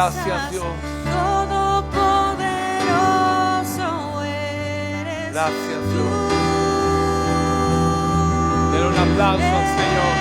Gracias, Dios. Todopoderoso eres. Gracias, Dios. Denle un aplauso al Señor.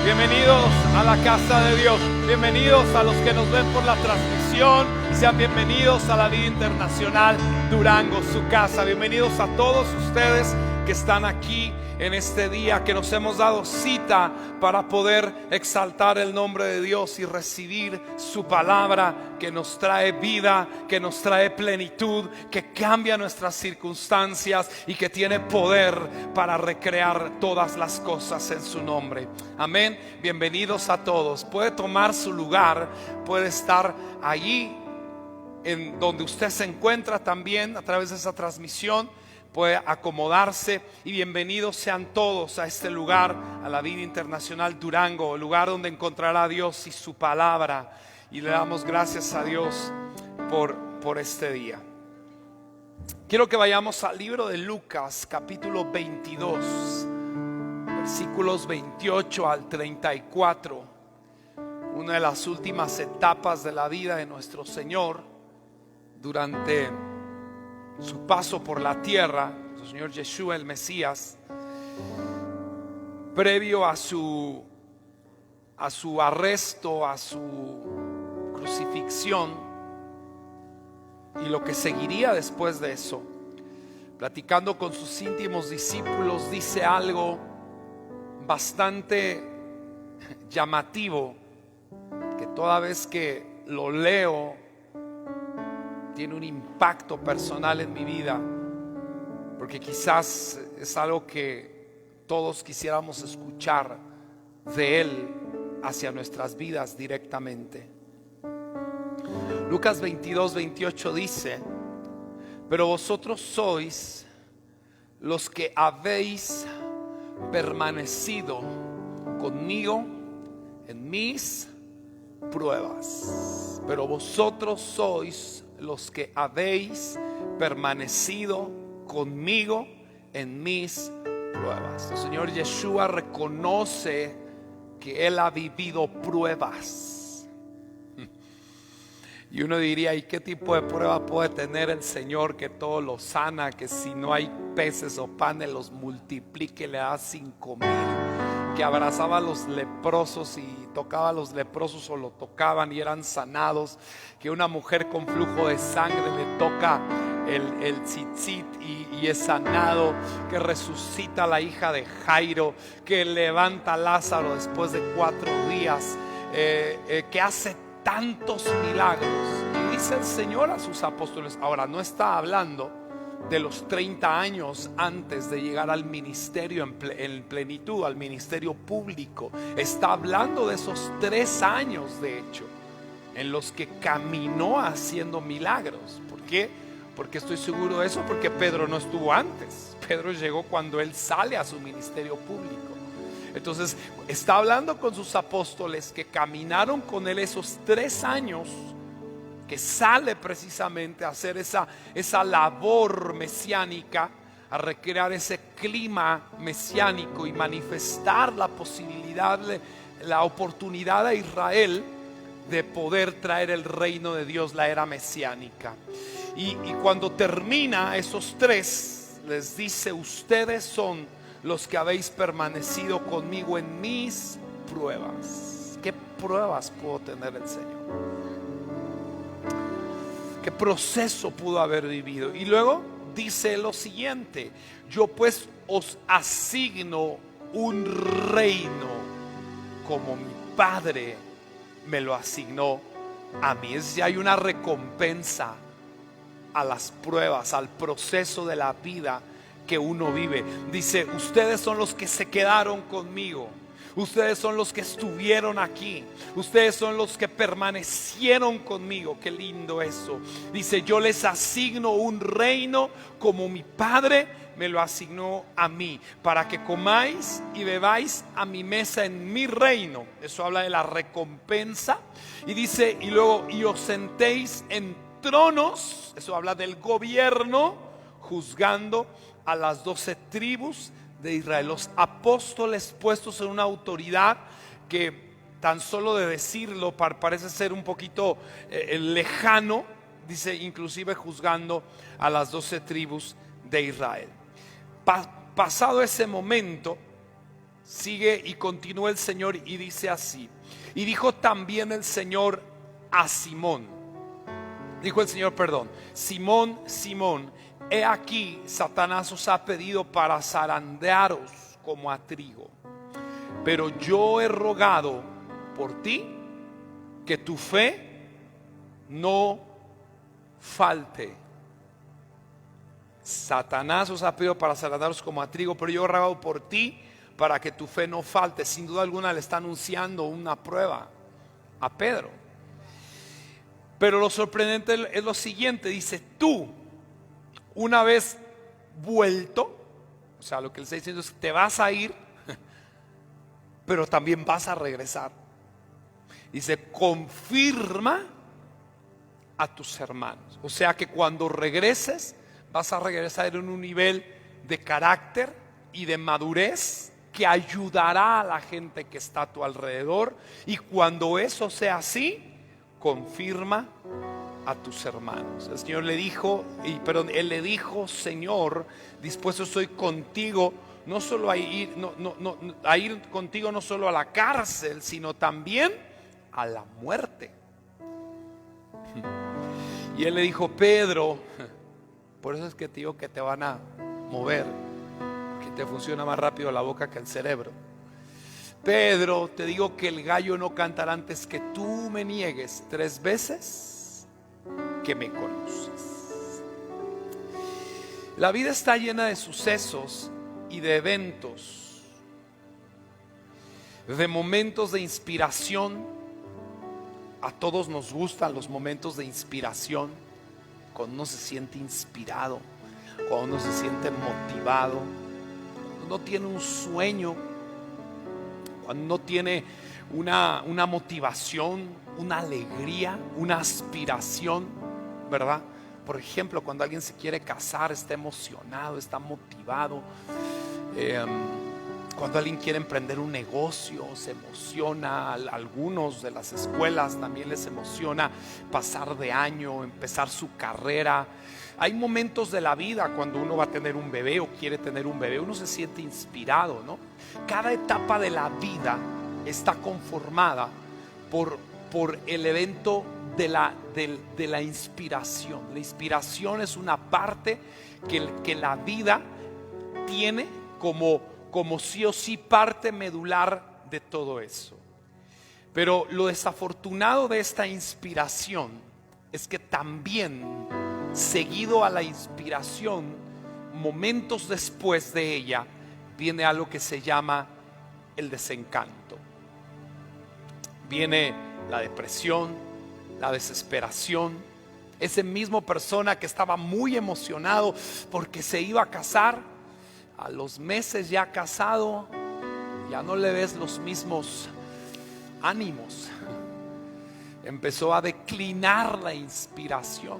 Bienvenidos a la casa de Dios. Bienvenidos a los que nos ven por la transmisión. Sean bienvenidos a la Vida Internacional Durango, su casa. Bienvenidos a todos ustedes que están aquí en este día, que nos hemos dado cita para poder exaltar el nombre de Dios y recibir su palabra que nos trae vida, que nos trae plenitud, que cambia nuestras circunstancias y que tiene poder para recrear todas las cosas en su nombre. Amén. Bienvenidos a todos. Puede tomar su lugar, puede estar allí en donde usted se encuentra también a través de esa transmisión. Puede acomodarse y bienvenidos sean todos a este lugar, a la Vida Internacional Durango, el lugar donde encontrará a Dios y su palabra. Y le damos gracias a Dios por este día. Quiero que vayamos al libro de Lucas, capítulo 22, versículos 28 al 34. Una de las últimas etapas de la vida de nuestro Señor durante su paso por la tierra, el Señor Yeshua, el Mesías, previo a su arresto, a su crucifixión y lo que seguiría después de eso. Platicando con sus íntimos discípulos, dice algo bastante llamativo, que toda vez que lo leo tiene un impacto personal en mi vida, porque quizás es algo que todos quisiéramos escuchar de Él hacia nuestras vidas directamente. Lucas 22, 28 dice: pero vosotros sois los que habéis permanecido conmigo en mis pruebas. Pero vosotros sois los que habéis permanecido conmigo en mis pruebas. El Señor Yeshua reconoce que Él ha vivido pruebas. Y uno diría: ¿y qué tipo de prueba puede tener el Señor que todo lo sana? Que si no hay peces o panes los multiplique, le da 5,000. Que abrazaba a los leprosos y tocaba a los leprosos o lo tocaban y eran sanados. Que una mujer con flujo de sangre le toca el tzitzit y es sanado. Que resucita a la hija de Jairo. Que levanta a Lázaro después de 4 días. Que hace tantos milagros. Y dice el Señor a sus apóstoles. Ahora, no está hablando de los 30 años antes de llegar al ministerio en plenitud, al ministerio público. Está hablando de esos 3 años, de hecho, en los que caminó haciendo milagros. ¿Por qué? Porque estoy seguro de eso, porque Pedro no estuvo antes. Pedro llegó cuando él sale a su ministerio público. Entonces está hablando con sus apóstoles que caminaron con él esos 3 años, que sale precisamente a hacer esa labor mesiánica, a recrear ese clima mesiánico y manifestar la posibilidad, la oportunidad a Israel de poder traer el reino de Dios, la era mesiánica. Y cuando termina esos 3, les dice: ustedes son los que habéis permanecido conmigo en mis pruebas. ¿Qué pruebas pudo tener el Señor? ¿Qué proceso pudo haber vivido? Y luego dice lo siguiente: yo pues os asigno un reino como mi Padre me lo asignó a mí. Es decir, hay una recompensa a las pruebas, al proceso de la vida que uno vive. Dice: ustedes son los que se quedaron conmigo. Ustedes son los que estuvieron aquí. Ustedes son los que permanecieron conmigo. Qué lindo eso. Dice: yo les asigno un reino como mi Padre me lo asignó a mí, para que comáis y bebáis a mi mesa en mi reino. Eso habla de la recompensa. Y dice: y luego, y os sentéis en tronos. Eso habla del gobierno, juzgando a las 12 tribus de Israel. Los apóstoles puestos en una autoridad que tan solo de decirlo parece ser un poquito lejano, dice, inclusive juzgando a las 12 tribus de Israel. Pasado ese momento, sigue y continúa el Señor y dice así: y dijo también el Señor a Simón, dijo el Señor, perdón, Simón, Simón, he aquí Satanás os ha pedido para zarandearos como a trigo, pero yo he rogado por ti que tu fe no falte. Satanás os ha pedido para zarandearos como a trigo, pero yo he rogado por ti para que tu fe no falte. Sin duda alguna le está anunciando una prueba a Pedro. Pero lo sorprendente es lo siguiente, dice: tú, una vez vuelto, o sea, lo que le está diciendo es: te vas a ir, pero también vas a regresar. Dice: confirma a tus hermanos. O sea que cuando regreses, vas a regresar en un nivel de carácter y de madurez que ayudará a la gente que está a tu alrededor. Y cuando eso sea así, confirma a tus hermanos. El Señor le dijo, él le dijo: Señor, dispuesto estoy contigo, no solo a ir, a ir contigo, no solo a la cárcel, sino también a la muerte. Y él le dijo: Pedro, por eso es que te digo que te van a mover, que te funciona más rápido la boca que el cerebro. Pedro, te digo que el gallo no cantará antes que tú me niegues 3 veces que me conoces. La vida está llena de sucesos y de eventos, de momentos de inspiración. A todos nos gustan los momentos de inspiración, cuando uno se siente inspirado, cuando uno se siente motivado, cuando uno tiene un sueño, cuando uno tiene una motivación, una alegría, una aspiración, ¿verdad? Por ejemplo, cuando alguien se quiere casar, está emocionado, está motivado. Cuando alguien quiere emprender un negocio, se emociona. A algunos de las escuelas también les emociona pasar de año, empezar su carrera. Hay momentos de la vida cuando uno va a tener un bebé o quiere tener un bebé, uno se siente inspirado, ¿no? Cada etapa de la vida está conformada por el evento de la inspiración. La inspiración es una parte que la vida tiene como sí o sí parte medular de todo eso. Pero lo desafortunado de esta inspiración es que también, seguido a la inspiración, momentos después de ella, viene algo que se llama el desencanto. Viene la depresión, la desesperación. Ese mismo persona que estaba muy emocionado porque se iba a casar, a los meses ya casado, ya no le ves los mismos ánimos. Empezó a declinar la inspiración.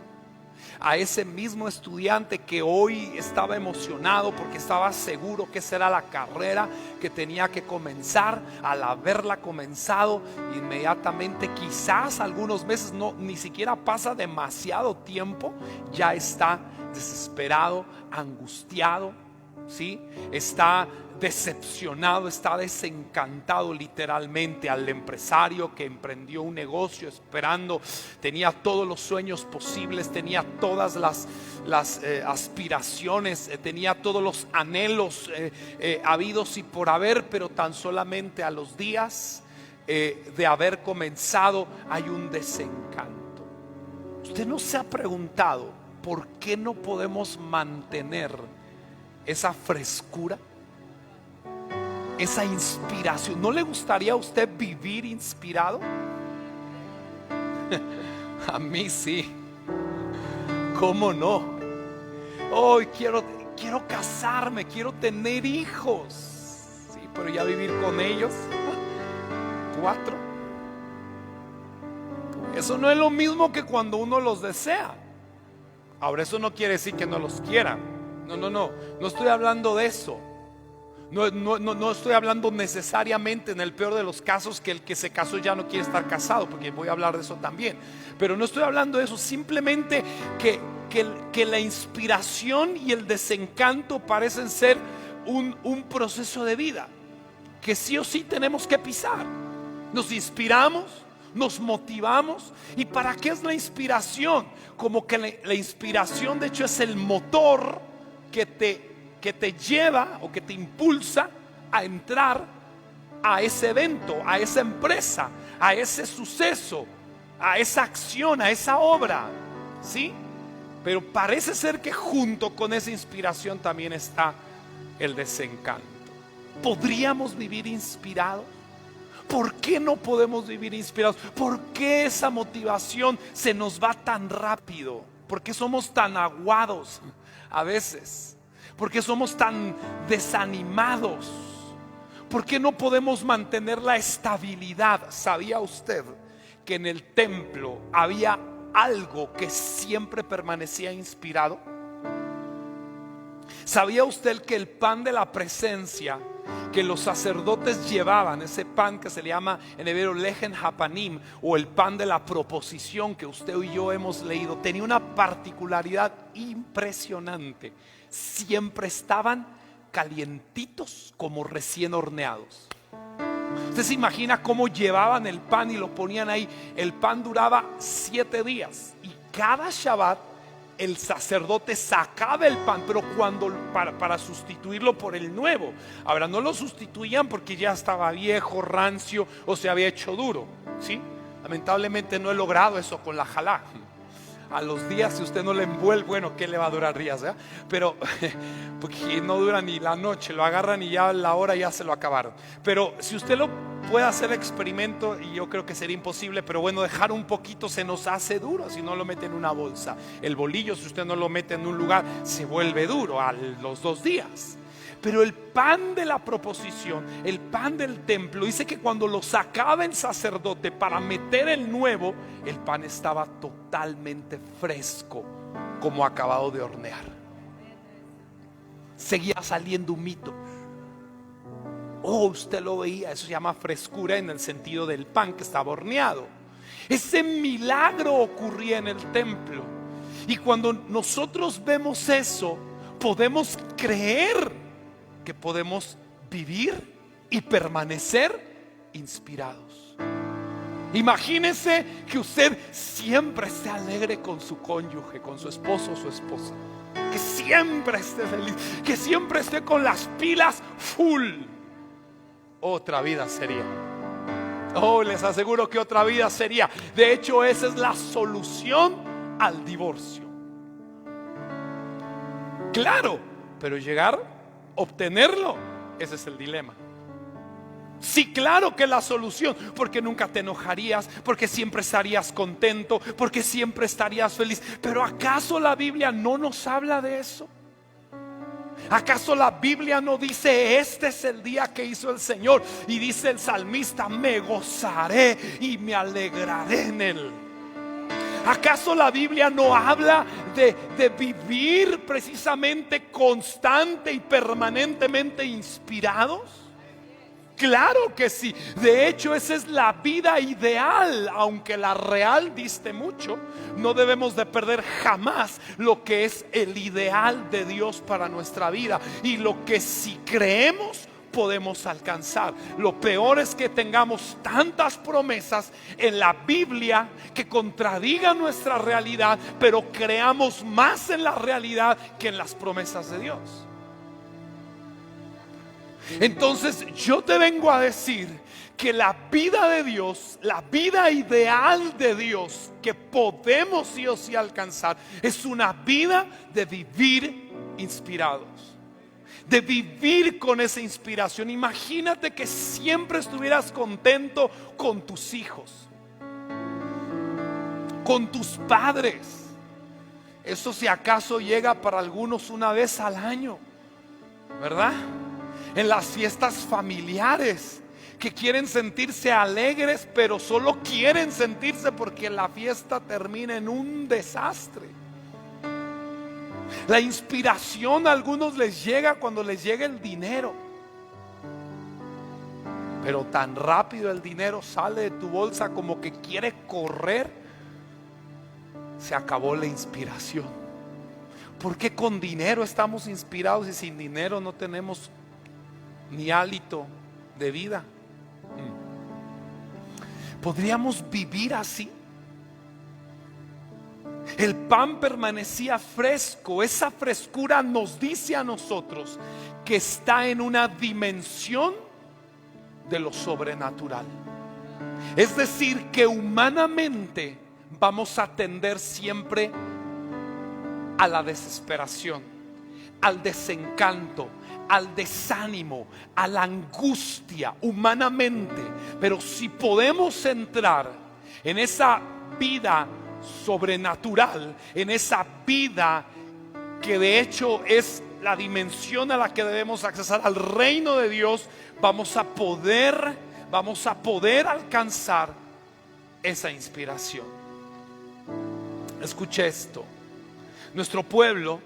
A ese mismo estudiante que hoy estaba emocionado porque estaba seguro que esa era la carrera que tenía que comenzar, al haberla comenzado, inmediatamente, quizás algunos meses, ni siquiera pasa demasiado tiempo, ya está desesperado, angustiado, ¿sí? Está decepcionado, está desencantado literalmente. Al empresario que emprendió un negocio esperando, tenía todos los sueños posibles, tenía todas las aspiraciones, tenía todos los anhelos habidos y por haber, pero tan solamente a los días de haber comenzado hay un desencanto. ¿Usted no se ha preguntado por qué no podemos mantener esa frescura, esa inspiración? ¿No le gustaría a usted vivir inspirado? A mí sí. ¿Cómo no? Hoy quiero casarme, quiero tener hijos. Sí, pero ya vivir con ellos 4. Eso no es lo mismo que cuando uno los desea. Ahora, eso no quiere decir que no los quiera. No estoy hablando de eso. No estoy hablando necesariamente, en el peor de los casos, que el que se casó ya no quiere estar casado, porque voy a hablar de eso también. Pero no estoy hablando de eso, simplemente que la inspiración y el desencanto parecen ser un proceso de vida que sí o sí tenemos que pisar. Nos inspiramos, nos motivamos. ¿Y para qué es la inspiración? Como que la inspiración de hecho es el motor que te lleva o que te impulsa a entrar a ese evento, a esa empresa, a ese suceso, a esa acción, a esa obra, ¿sí? Pero parece ser que junto con esa inspiración también está el desencanto. ¿Podríamos vivir inspirados? ¿Por qué no podemos vivir inspirados? ¿Por qué esa motivación se nos va tan rápido? ¿Por qué somos tan aguados a veces? ¿Por qué somos tan desanimados? ¿Por qué no podemos mantener la estabilidad? ¿Sabía usted que en el templo había algo que siempre permanecía inspirado? ¿Sabía usted que el pan de la presencia que los sacerdotes llevaban, ese pan que se le llama en hebreo lejen hapanim, o el pan de la proposición que usted y yo hemos leído, tenía una particularidad impresionante? Siempre estaban calientitos como recién horneados. Usted se imagina cómo llevaban el pan y lo ponían ahí. El pan duraba 7 días y cada Shabbat el sacerdote sacaba el pan, pero para sustituirlo por el nuevo. Ahora no lo sustituían porque ya estaba viejo, rancio o se había hecho duro, ¿sí? Lamentablemente no he logrado eso con la jalá. A los días, si usted no le envuelve, bueno, ¿qué le va a durar días? Pero porque no dura ni la noche, lo agarran y ya a la hora ya se lo acabaron. Pero si usted lo puede hacer experimento, y yo creo que sería imposible, pero bueno, dejar un poquito se nos hace duro si no lo mete en una bolsa. El bolillo, si usted no lo mete en un lugar, se vuelve duro a los 2 días. Pero el pan de la proposición, el pan del templo, dice que cuando lo sacaba el sacerdote para meter el nuevo, el pan estaba totalmente fresco, como acabado de hornear. Seguía saliendo humito. Usted lo veía, eso se llama frescura en el sentido del pan que estaba horneado. Ese milagro ocurría en el templo. Y cuando nosotros vemos eso, podemos creer que podemos vivir y permanecer inspirados. Imagínese que usted siempre esté alegre con su cónyuge, con su esposo o su esposa, que siempre esté feliz, que siempre esté con las pilas full. Otra vida sería. Les aseguro que otra vida sería. De hecho, esa es la solución al divorcio. Claro, pero obtenerlo, ese es el dilema. Sí, claro que la solución, porque nunca te enojarías, porque siempre estarías contento, porque siempre estarías feliz. Pero ¿acaso la Biblia no nos habla de eso? ¿Acaso la Biblia no dice este es el día que hizo el Señor? Y dice el salmista, me gozaré y me alegraré en él. ¿Acaso la Biblia no habla de vivir precisamente constante y permanentemente inspirados? Claro que sí. De hecho, esa es la vida ideal. Aunque la real diste mucho, no debemos de perder jamás lo que es el ideal de Dios para nuestra vida y lo que si creemos podemos alcanzar. Lo peor es que tengamos tantas promesas en la Biblia que contradigan nuestra realidad, pero creamos más en la realidad que en las promesas de Dios. Entonces yo te vengo a decir que la vida de Dios, la vida ideal de Dios que podemos sí o sí alcanzar, es una vida de vivir inspirados, de vivir con esa inspiración. Imagínate que siempre estuvieras contento con tus hijos, con tus padres. Eso si acaso llega para algunos una vez al año, ¿verdad? En las fiestas familiares, que quieren sentirse alegres, pero solo quieren sentirse porque la fiesta termina en un desastre. La inspiración a algunos les llega cuando les llega el dinero. Pero tan rápido el dinero sale de tu bolsa como que quiere correr, se acabó la inspiración. ¿Por qué con dinero estamos inspirados y sin dinero no tenemos ni hálito de vida? ¿Podríamos vivir así? El pan permanecía fresco. Esa frescura nos dice a nosotros que está en una dimensión de lo sobrenatural. Es decir, que humanamente vamos a tender siempre a la desesperación, al desencanto, al desánimo, a la angustia humanamente. Pero si podemos entrar en esa vida sobrenatural, en esa vida que de hecho es la dimensión a la que debemos accesar, al reino de Dios, vamos a poder alcanzar esa inspiración. Escuche esto. Nuestro pueblo,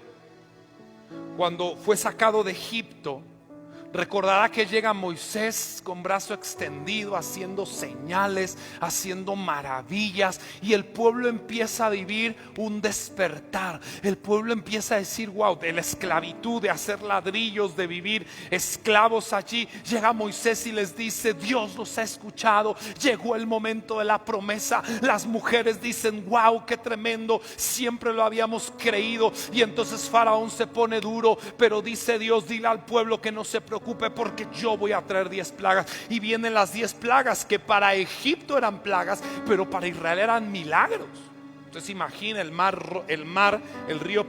cuando fue sacado de Egipto, recordará que llega Moisés con brazo extendido, haciendo señales, haciendo maravillas, y el pueblo empieza a vivir un despertar. El pueblo empieza a decir: wow, de la esclavitud, de hacer ladrillos, de vivir esclavos allí. Llega Moisés y les dice: Dios los ha escuchado, llegó el momento de la promesa. Las mujeres dicen: wow, qué tremendo, siempre lo habíamos creído. Y entonces Faraón se pone duro, pero dice Dios: dile al pueblo que no se preocupe, porque yo voy a traer 10 plagas. Y vienen las 10 plagas, que para Egipto eran plagas, pero para Israel eran milagros. Entonces imagina el río,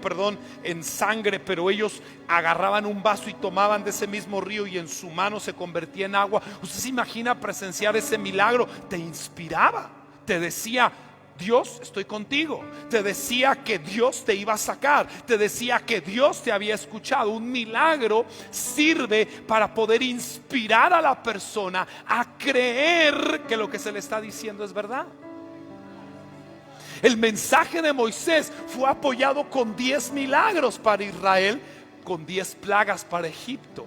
en sangre, pero ellos agarraban un vaso y tomaban de ese mismo río y en su mano se convertía en agua. Usted se imagina presenciar ese milagro. Te inspiraba, te decía: Dios, estoy contigo. Te decía que Dios te iba a sacar, te decía que Dios te había escuchado. Un milagro sirve para poder inspirar a la persona a creer que lo que se le está diciendo es verdad. El mensaje de Moisés fue apoyado con 10 milagros para Israel, con 10 plagas para Egipto.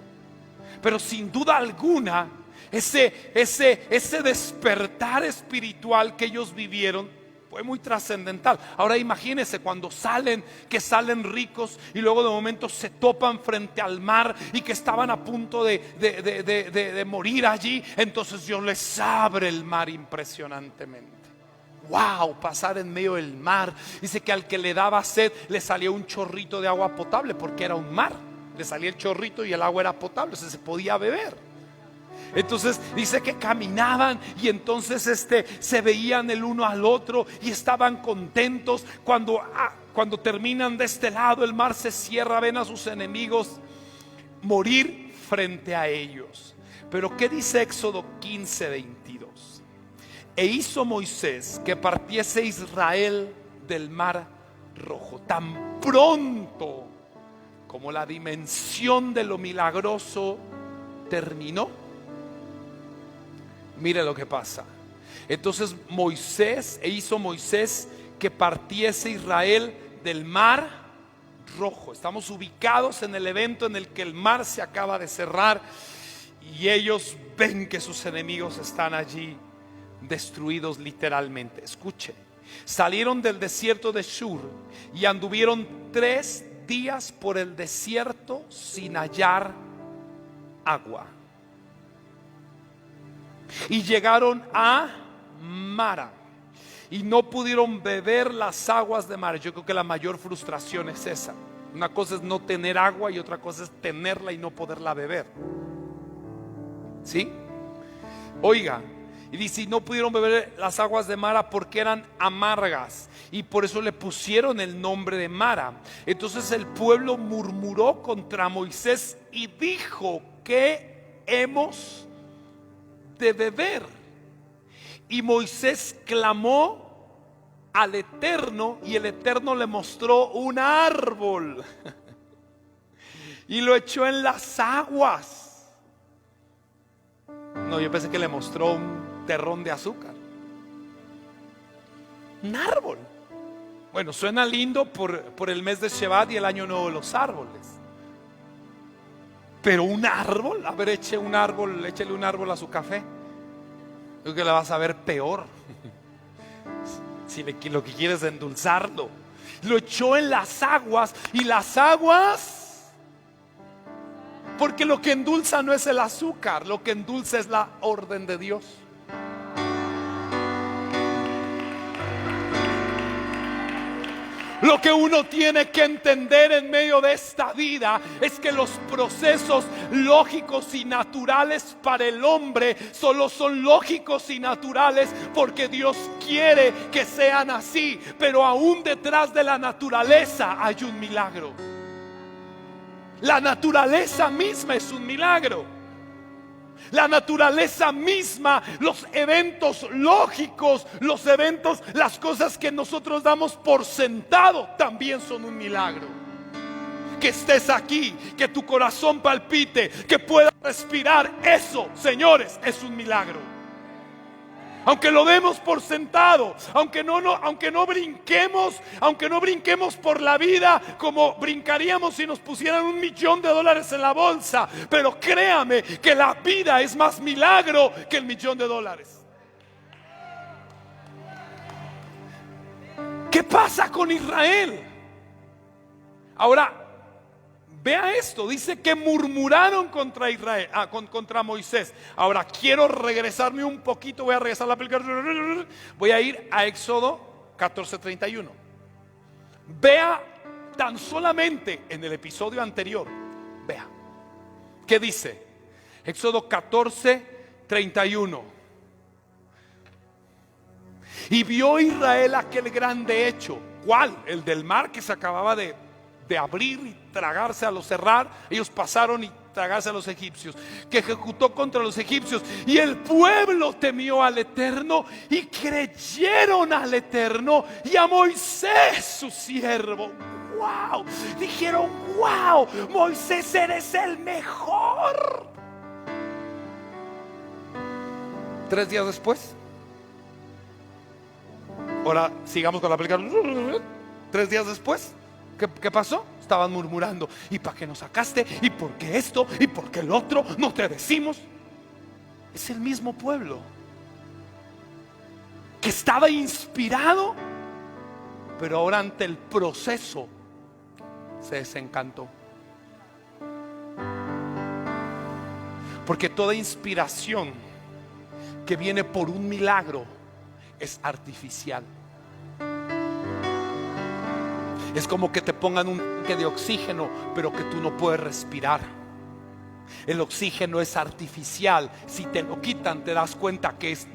Pero sin duda alguna, ese despertar espiritual que ellos vivieron fue muy trascendental. Ahora imagínense cuando salen ricos y luego de momento se topan frente al mar y que estaban a punto de morir allí. Entonces Dios les abre el mar impresionantemente. Wow, pasar en medio del mar. Dice que al que le daba sed le salía un chorrito de agua potable, porque era un mar. Le salía el chorrito y el agua era potable, o sea, se podía beber. Entonces dice que caminaban y entonces se veían el uno al otro y estaban contentos. Cuando terminan de este lado, el mar se cierra, ven a sus enemigos morir frente a ellos. Pero ¿qué dice Éxodo 15:22? E hizo Moisés que partiese Israel del mar rojo. Tan pronto como la dimensión de lo milagroso terminó, mire lo que pasa. Entonces hizo Moisés que partiese Israel del mar rojo. Estamos ubicados en el evento en el que el mar se acaba de cerrar y ellos ven que sus enemigos están allí destruidos literalmente. Escuche, salieron del desierto de Shur y anduvieron 3 días por el desierto sin hallar agua. Y llegaron a Mara y no pudieron beber las aguas de Mara. Yo creo que la mayor frustración es esa. Una cosa es no tener agua y otra cosa es tenerla y no poderla beber. ¿Sí? Oiga, y dice: y no pudieron beber las aguas de Mara porque eran amargas, y por eso le pusieron el nombre de Mara. Entonces el pueblo murmuró contra Moisés y dijo: ¿qué hemos de beber? Y Moisés clamó al Eterno y el Eterno le mostró un árbol y lo echó en las aguas. No, yo pensé que le mostró un terrón de azúcar. Un árbol. Bueno, suena lindo por el mes de Shevat y el año nuevo de los árboles. Pero un árbol, a ver, échele un árbol a su café. Creo que la vas a ver peor. Si lo que quieres es endulzarlo. Lo echó en las aguas. Y las aguas, porque lo que endulza no es el azúcar, lo que endulza es la orden de Dios. Lo que uno tiene que entender en medio de esta vida es que los procesos lógicos y naturales para el hombre solo son lógicos y naturales porque Dios quiere que sean así. Pero aún detrás de la naturaleza hay un milagro. La naturaleza misma es un milagro. La naturaleza misma, los eventos lógicos, los eventos, las cosas que nosotros damos por sentado también son un milagro. Que estés aquí, que tu corazón palpite, que puedas respirar, eso, señores, es un milagro. Aunque lo demos por sentado, aunque no brinquemos por la vida como brincaríamos si nos pusieran $1.000.000 en la bolsa. Pero créame que la vida es más milagro que el $1.000.000. ¿Qué pasa con Israel? Ahora, vea esto, dice que murmuraron contra Israel, contra Moisés. Ahora quiero regresarme un poquito, voy a regresar a la película. Voy a ir a Éxodo 14:31. Vea tan solamente en el episodio anterior. Vea, ¿qué dice? Éxodo 14:31. Y vio Israel aquel grande hecho. ¿Cuál? El del mar que se acababa de abrir y tragarse a los cerrar. Ellos pasaron y tragarse a los egipcios, que ejecutó contra los egipcios. Y el pueblo temió al Eterno y creyeron al Eterno y a Moisés su siervo. Wow, dijeron: wow, Moisés, eres el mejor. 3 días después, ahora sigamos con la película. 3 días después, ¿qué pasó? Estaban murmurando: ¿y para qué nos sacaste? ¿Y por qué esto? ¿Y por qué el otro? No te decimos. Es el mismo pueblo que estaba inspirado, pero ahora ante el proceso se desencantó. Porque toda inspiración que viene por un milagro es artificial. Es como que te pongan un tanque de oxígeno, pero que tú no puedes respirar. El oxígeno es artificial. Si te lo quitan, te das cuenta que es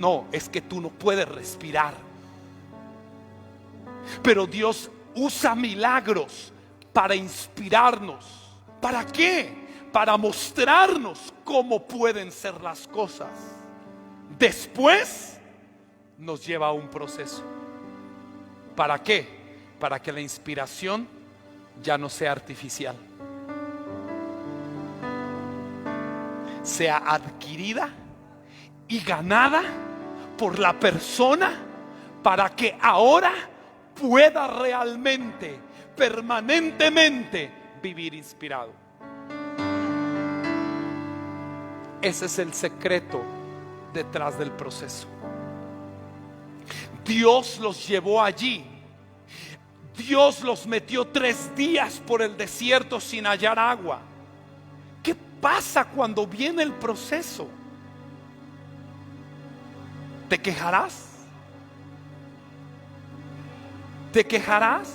que tú no puedes respirar. Pero Dios usa milagros para inspirarnos. ¿Para qué? Para mostrarnos cómo pueden ser las cosas. Después nos lleva a un proceso. ¿Para qué? Para que la inspiración ya no sea artificial, sea adquirida y ganada por la persona, para que ahora pueda realmente, permanentemente vivir inspirado. Ese es el secreto detrás del proceso. Dios los llevó allí. Dios los metió 3 días por el desierto sin hallar agua. ¿Qué pasa cuando viene el proceso? ¿Te quejarás? ¿Te quejarás?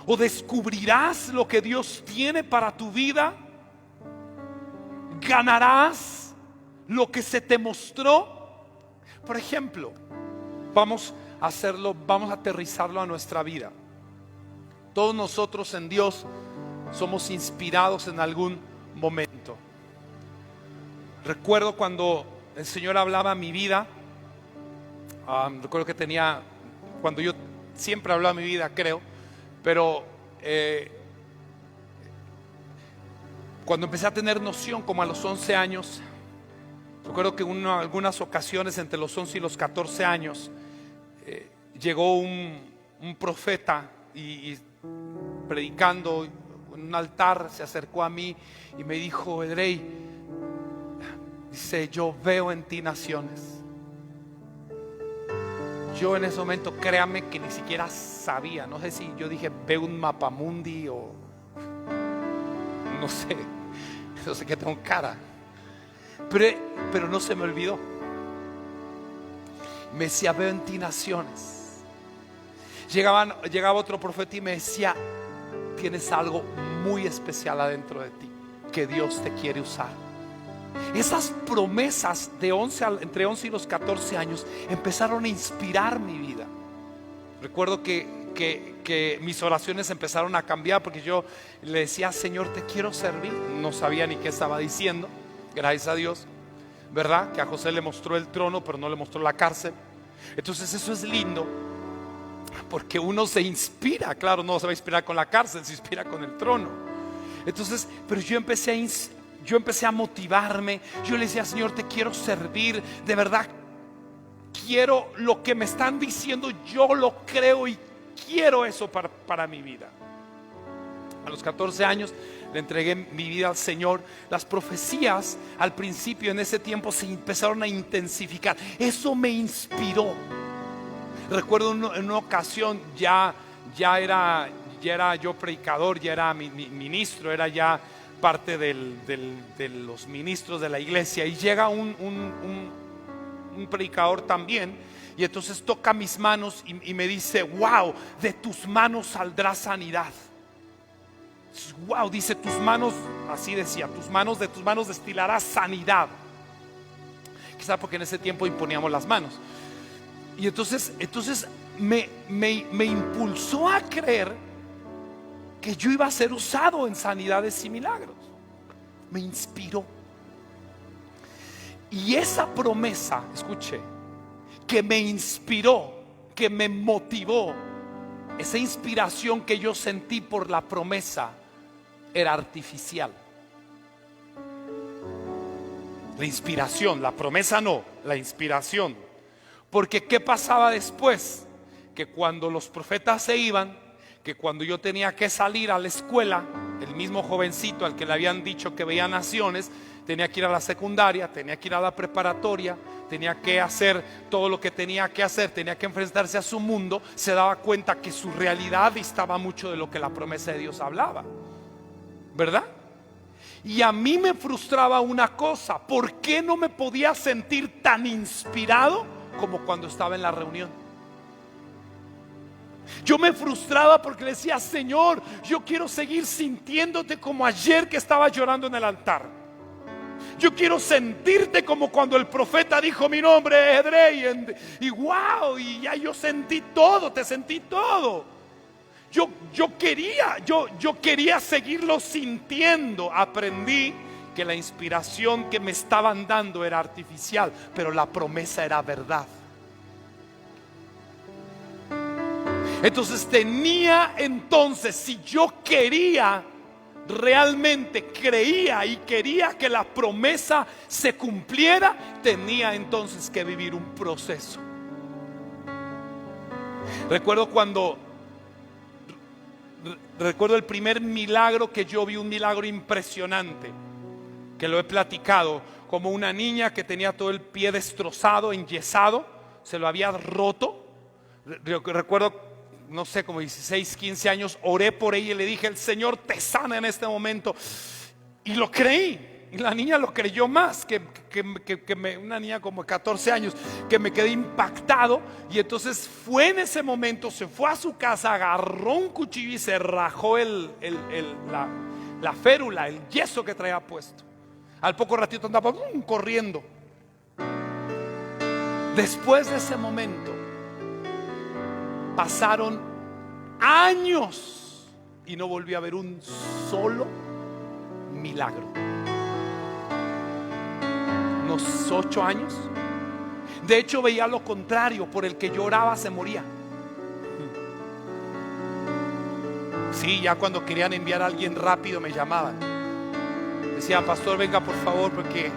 ¿O descubrirás lo que Dios tiene para tu vida? ¿Ganarás lo que se te mostró? Por ejemplo, vamos a aterrizarlo a nuestra vida. Todos nosotros en Dios somos inspirados en algún momento. Recuerdo cuando el Señor hablaba a mi vida. Recuerdo que cuando yo siempre hablaba a mi vida, creo, pero cuando empecé a tener noción, como a los 11 años, recuerdo que en algunas ocasiones entre los 11 y los 14 años llegó un profeta y predicando en un altar se acercó a mí y me dijo: Edrey, Dice, yo veo en ti naciones. Yo en ese momento, créame que ni siquiera sabía. No sé si yo dije, veo un mapamundi o no sé. No sé qué tengo cara. Pero no se me olvidó. Me decía, veo en ti naciones. Llegaba otro profeta y me decía, tienes algo muy especial adentro de ti que Dios te quiere usar. Esas promesas de entre 11 y los 14 años empezaron a inspirar mi vida. Recuerdo que mis oraciones empezaron a cambiar, porque yo le decía, Señor, te quiero servir. No sabía ni qué estaba diciendo, gracias a Dios, ¿verdad? Que a José le mostró el trono, pero no le mostró la cárcel. Entonces eso es lindo, porque uno se inspira. Claro, no se va a inspirar con la cárcel, se inspira con el trono. Entonces, pero yo empecé a motivarme. Yo le decía, Señor, te quiero servir, de verdad quiero lo que me están diciendo, yo lo creo y quiero eso para mi vida. A los 14 años le entregué mi vida al Señor. Las profecías al principio, en ese tiempo, se empezaron a intensificar. Eso me inspiró. Recuerdo en una ocasión, ya era yo predicador, ya era ministro, era ya parte de los ministros de la iglesia, y llega un predicador también, y entonces toca mis manos y me dice, wow, de tus manos saldrá sanidad. Wow, dice, tus manos, así decía, de tus manos destilará sanidad. Quizá porque en ese tiempo imponíamos las manos. Y entonces me impulsó a creer que yo iba a ser usado en sanidades y milagros. Me inspiró. Y esa promesa, escuche, que me inspiró, que me motivó, esa inspiración que yo sentí por la promesa era artificial. La inspiración, la promesa no, la inspiración. Porque ¿qué pasaba después? Que cuando los profetas se iban, que cuando yo tenía que salir a la escuela, el mismo jovencito al que le habían dicho que veía naciones, tenía que ir a la secundaria, tenía que ir a la preparatoria, tenía que hacer todo lo que tenía que hacer, tenía que enfrentarse a su mundo, se daba cuenta que su realidad distaba mucho de lo que la promesa de Dios hablaba, ¿verdad? Y a mí me frustraba una cosa: ¿por qué no me podía sentir tan inspirado como cuando estaba en la reunión? Yo me frustraba porque le decía, Señor, yo quiero seguir sintiéndote como ayer que estaba llorando en el altar. Yo quiero sentirte como cuando el profeta dijo mi nombre, Edrey, y wow, y ya yo sentí todo, te sentí todo. Yo quería seguirlo sintiendo. Aprendí que la inspiración que me estaban dando era artificial, pero la promesa era verdad. Entonces si yo quería, realmente creía y quería que la promesa se cumpliera, tenía entonces que vivir un proceso. Recuerdo el primer milagro que yo vi, un milagro impresionante, que lo he platicado, como una niña que tenía todo el pie destrozado, enyesado, se lo había roto. Recuerdo, no sé, como 16, 15 años, oré por ella y le dije, el Señor te sana en este momento. Y lo creí, y la niña lo creyó más, una niña como 14 años, que me quedé impactado. Y entonces fue en ese momento, se fue a su casa, agarró un cuchillo y se rajó la férula, el yeso que traía puesto. Al poco ratito andaba corriendo. Después de ese momento pasaron años y no volví a ver un solo milagro. Unos 8 años. De hecho, veía lo contrario: por el que lloraba se moría. Sí, ya cuando querían enviar a alguien rápido me llamaban. Decían, pastor, venga por favor, porque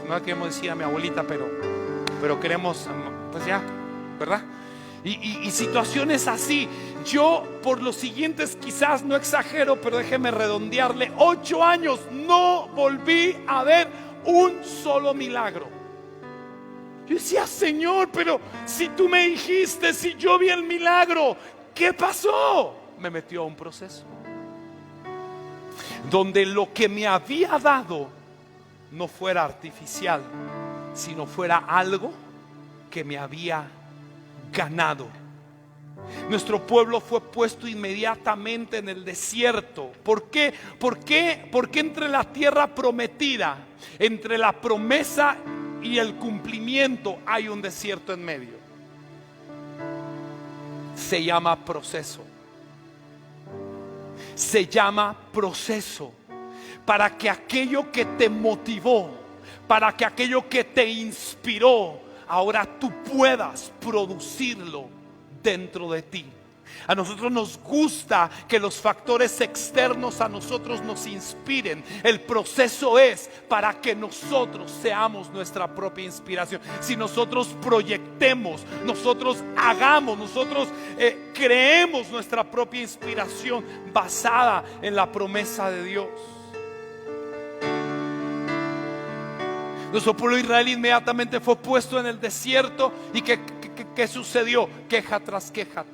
no le queremos decir a mi abuelita, pero queremos, pues ya, ¿verdad? Y situaciones así. Yo, por los siguientes, quizás no exagero, pero déjeme redondearle, 8 años no volví a ver un solo milagro. Yo decía, Señor, pero si tú me dijiste, si yo vi el milagro, ¿qué pasó? Me metió a un proceso donde lo que me había dado no fuera artificial, sino fuera algo que me había ganado. Nuestro pueblo fue puesto inmediatamente en el desierto. ¿Por qué? Porque entre la tierra prometida, entre la promesa y el cumplimiento, hay un desierto en medio. Se llama proceso. Se llama proceso. Para que aquello que te motivó, para que aquello que te inspiró, ahora tú puedas producirlo dentro de ti. A nosotros nos gusta que los factores externos a nosotros nos inspiren. El proceso es para que nosotros seamos nuestra propia inspiración. Si nosotros proyectemos, nosotros hagamos, nosotros creemos nuestra propia inspiración basada en la promesa de Dios. Nuestro pueblo Israel inmediatamente fue puesto en el desierto. ¿Y qué sucedió? Queja tras queja,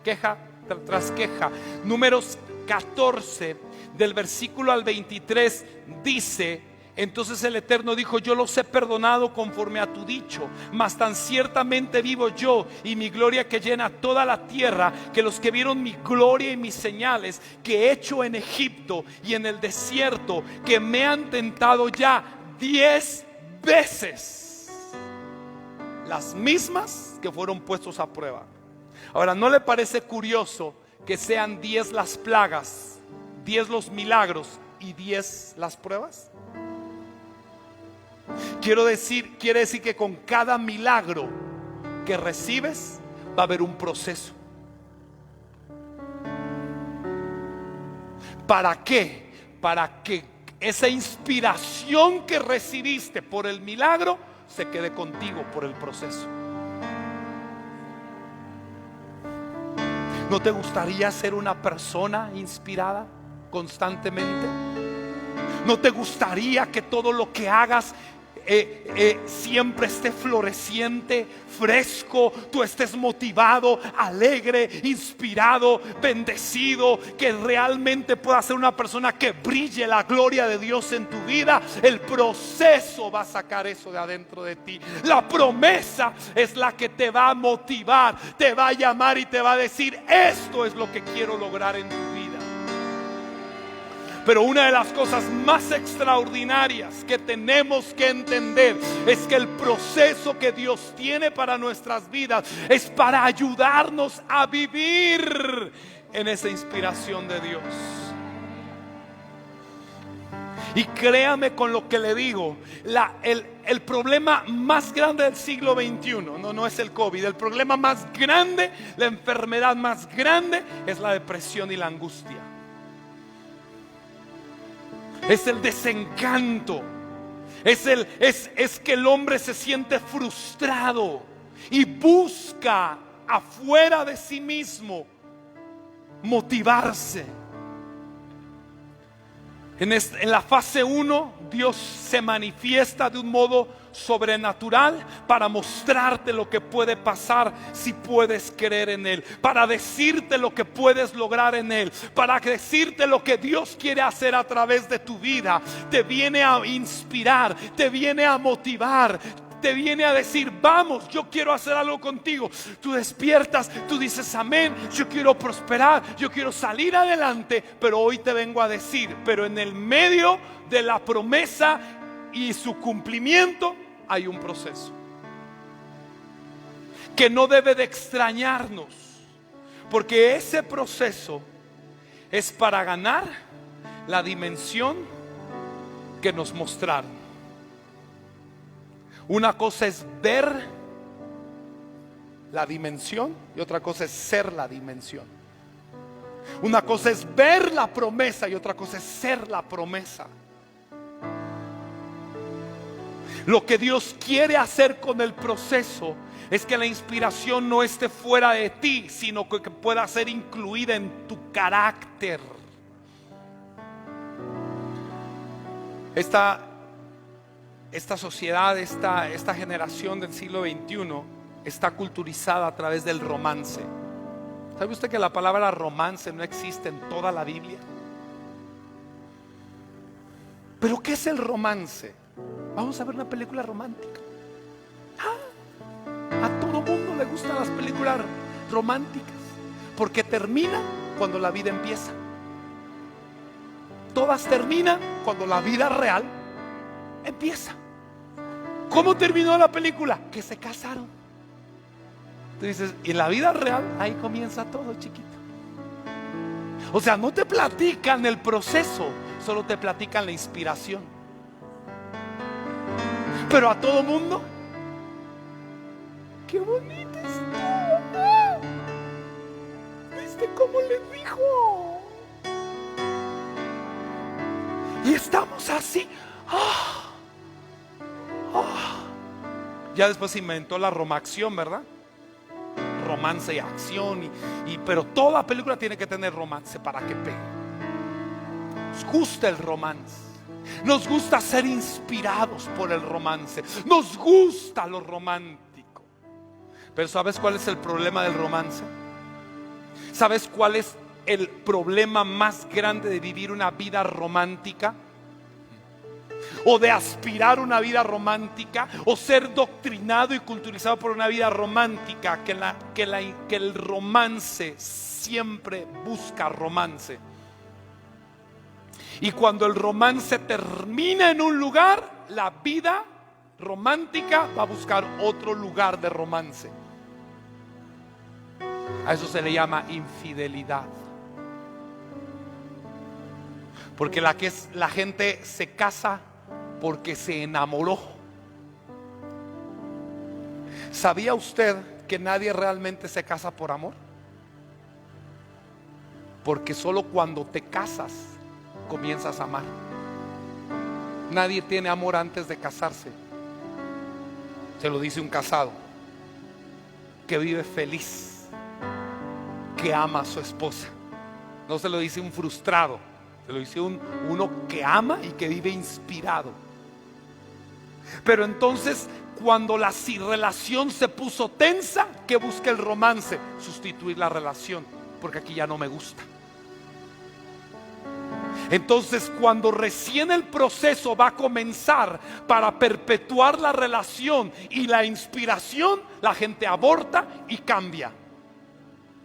queja tras queja. Números 14 del versículo al 23 dice: entonces el Eterno dijo: yo los he perdonado conforme a tu dicho, mas tan ciertamente vivo yo y mi gloria que llena toda la tierra, que los que vieron mi gloria y mis señales que he hecho en Egipto y en el desierto, que me han tentado ya 10 veces, las mismas que fueron puestos a prueba. Ahora, ¿no le parece curioso que sean 10 las plagas, 10 los milagros y 10 las pruebas? Quiere decir que con cada milagro que recibes va a haber un proceso. ¿Para qué? Para que esa inspiración que recibiste por el milagro se quede contigo por el proceso. ¿No te gustaría ser una persona inspirada constantemente? ¿No te gustaría que todo lo que hagas siempre esté floreciente, fresco, tú estés motivado, alegre, inspirado, bendecido, que realmente puedas ser una persona que brille la gloria de Dios en tu vida? El proceso va a sacar eso de adentro de ti. La promesa es la que te va a motivar, te va a llamar y te va a decir: esto es lo que quiero lograr en tu vida. Pero una de las cosas más extraordinarias que tenemos que entender es que el proceso que Dios tiene para nuestras vidas es para ayudarnos a vivir en esa inspiración de Dios. Y créame con lo que le digo, el problema más grande del siglo XXI no es el COVID. El problema más grande, la enfermedad más grande es la depresión y la angustia. Es el desencanto. Es que el hombre se siente frustrado y busca afuera de sí mismo motivarse. En la fase 1, Dios se manifiesta de un modo sobrenatural para mostrarte lo que puede pasar si puedes creer en Él, para decirte lo que puedes lograr en Él, para decirte lo que Dios quiere hacer a través de tu vida. Te viene a inspirar, te viene a motivar, te viene a decir: vamos, yo quiero hacer algo contigo. Tú despiertas, tú dices: amén, yo quiero prosperar, yo quiero salir adelante. Pero hoy te vengo a decir, pero en el medio de la promesa y su cumplimiento hay un proceso que no debe de extrañarnos, porque ese proceso es para ganar la dimensión que nos mostraron. Una cosa es ver la dimensión y otra cosa es ser la dimensión. Una cosa es ver la promesa y otra cosa es ser la promesa. Lo que Dios quiere hacer con el proceso es que la inspiración no esté fuera de ti, sino que pueda ser incluida en tu carácter. esta sociedad, esta generación del siglo XXI está culturizada a través del romance. ¿Sabe usted que la palabra romance no existe en toda la Biblia? ¿Pero qué es el romance? Vamos a ver una película romántica. A todo mundo le gustan las películas románticas, porque termina cuando la vida empieza. Todas terminan cuando la vida real empieza. ¿Cómo terminó la película? Que se casaron. Tú dices, y la vida real, ahí comienza todo, chiquito. O sea, no te platican el proceso, solo te platican la inspiración. Pero a todo mundo, qué bonita está. ¿Viste cómo le dijo? Y estamos así. Ya después se inventó la romaacción, ¿verdad? Romance y acción, pero toda película tiene que tener romance para que pegue. Nos gusta el romance, nos gusta ser inspirados por el romance, nos gusta lo romántico. Pero ¿sabes cuál es el problema del romance? ¿Sabes cuál es el problema más grande de vivir una vida romántica? O de aspirar a una vida romántica, o ser doctrinado y culturizado por una vida romántica, que el romance siempre busca romance. Y cuando el romance termina en un lugar, la vida romántica va a buscar otro lugar de romance. A eso se le llama infidelidad. Porque la gente se casa porque se enamoró. ¿Sabía usted que nadie realmente se casa por amor? Porque solo cuando te casas comienzas a amar. Nadie tiene amor antes de casarse. Se lo dice un casado que vive feliz, que ama a su esposa. No se lo dice un frustrado, se lo dice uno que ama y que vive inspirado. Pero entonces, cuando la relación se puso tensa, ¿qué busca el romance? Sustituir la relación, porque aquí ya no me gusta. Entonces, cuando recién el proceso va a comenzar para perpetuar la relación y la inspiración, la gente aborta y cambia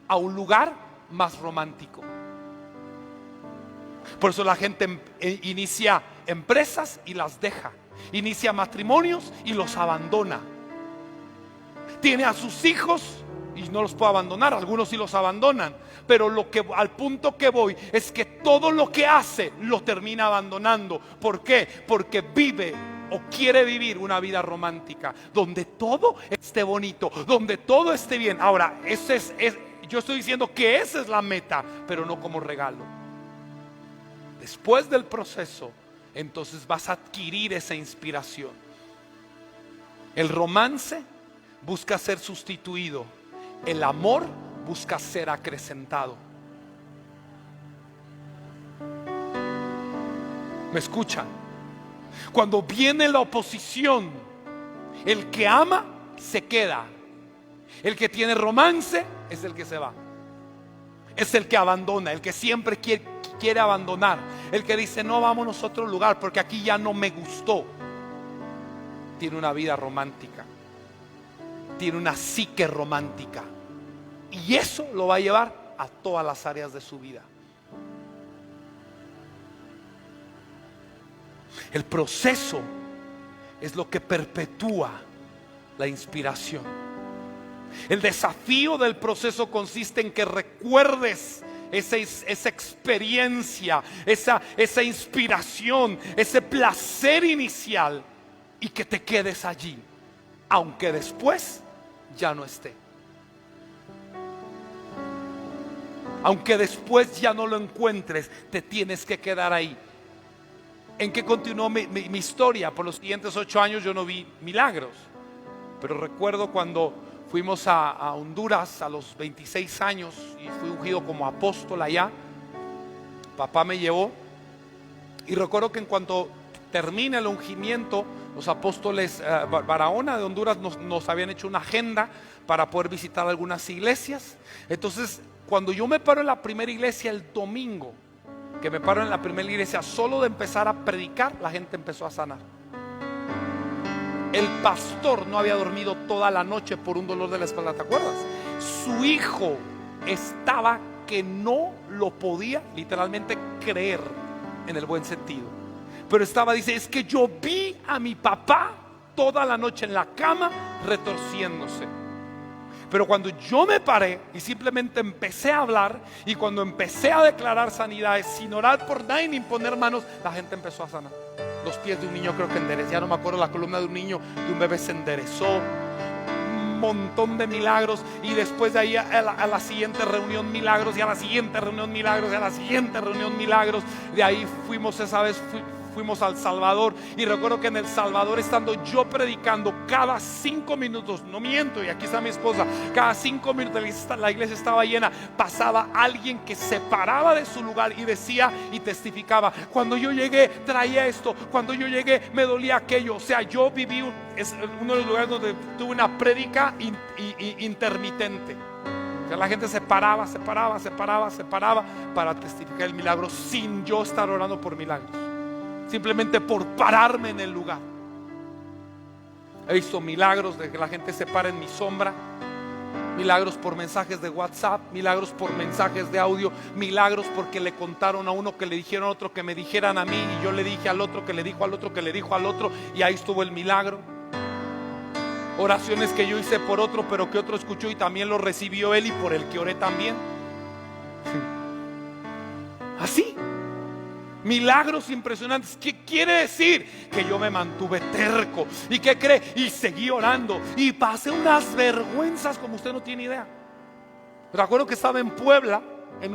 a un lugar más romántico. Por eso la gente inicia empresas y las deja. Inicia matrimonios y los abandona. Tiene a sus hijos y no los puede abandonar. Algunos sí los abandonan. Pero al punto que voy es que todo lo que hace lo termina abandonando. ¿Por qué? Porque vive o quiere vivir una vida romántica donde todo esté bonito, donde todo esté bien. Ahora, yo estoy diciendo que esa es la meta, pero no como regalo. Después del proceso, entonces vas a adquirir esa inspiración. El romance busca ser sustituido, el amor busca ser acrecentado. ¿Me escuchan? Cuando viene la oposición, el que ama se queda. El que tiene romance es el que se va. Es el que abandona, el que siempre quiere abandonar, el que dice no, vámonos a otro lugar porque aquí ya no me gustó. Tiene una vida romántica, tiene una psique romántica, y eso lo va a llevar a todas las áreas de su vida. El proceso es lo que perpetúa la inspiración. El desafío del proceso consiste en que recuerdes esa experiencia, esa inspiración, ese placer inicial, y que te quedes allí, aunque después ya no esté. Aunque después ya no lo encuentres, te tienes que quedar ahí. ¿En qué continuó mi historia? Por los siguientes 8 años yo no vi milagros. Pero recuerdo cuando fuimos a Honduras a los 26 años y fui ungido como apóstol allá. Papá me llevó y recuerdo que en cuanto termina el ungimiento, los apóstoles Barahona de Honduras nos habían hecho una agenda para poder visitar algunas iglesias. Entonces, cuando yo me paro en la primera iglesia el domingo, que me paro en la primera iglesia, solo de empezar a predicar, la gente empezó a sanar. El pastor no había dormido toda la noche por un dolor de la espalda, ¿te acuerdas? Su hijo estaba que no lo podía literalmente creer, en el buen sentido, pero estaba, dice, es que yo vi a mi papá toda la noche en la cama retorciéndose. Pero cuando yo me paré y simplemente empecé a hablar, y cuando empecé a declarar sanidades sin orar por nadie ni imponer manos, la gente empezó a sanar. Los pies de un niño creo que enderezó, ya no me acuerdo, la columna de un niño, de un bebé se enderezó. Montón de milagros, y después de ahí a la siguiente reunión milagros, y a la siguiente reunión milagros, y a la siguiente reunión milagros. De ahí fuimos esa vez, fuimos al Salvador, y recuerdo que en El Salvador, estando yo predicando, cada 5 minutos, no miento, y aquí está mi esposa, cada 5 minutos la iglesia estaba llena, pasaba alguien que se paraba de su lugar y decía y testificaba: cuando yo llegué traía esto, cuando yo llegué me dolía aquello. O sea, yo viví, es uno de los lugares donde tuve una prédica intermitente. O sea, la gente se paraba para testificar el milagro, sin yo estar orando por milagros, simplemente por pararme en el lugar. He visto milagros de que la gente se para en mi sombra, milagros por mensajes de WhatsApp, milagros por mensajes de audio, milagros porque le contaron a uno, que le dijeron a otro, que me dijeran a mí, y yo le dije al otro, que le dijo al otro, que le dijo al otro, y ahí estuvo el milagro. Oraciones que yo hice por otro, pero que otro escuchó y también lo recibió él, y por el que oré también. Así, milagros impresionantes. ¿Qué quiere decir? Que yo me mantuve terco. ¿Y qué cree? Y seguí orando, y pasé unas vergüenzas como usted no tiene idea. Recuerdo que estaba en Puebla en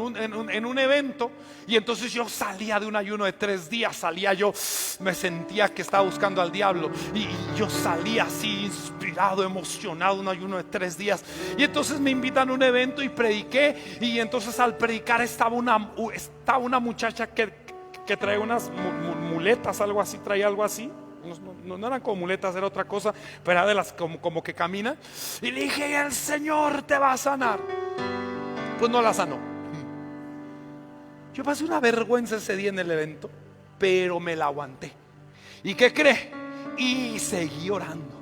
un evento, y entonces yo salía de un ayuno de 3 días. Salía yo, me sentía que estaba buscando al diablo, y yo salía así inspirado, emocionado, un ayuno de 3 días. Y entonces me invitan a un evento y prediqué, y entonces al predicar estaba una muchacha que trae unas muletas, algo así, traía algo así. No eran como muletas, era otra cosa, pero era de las como que camina. Y le dije: el Señor te va a sanar. Pues no la sanó. Yo pasé una vergüenza ese día en el evento, pero me la aguanté. ¿Y qué cree? Y seguí orando.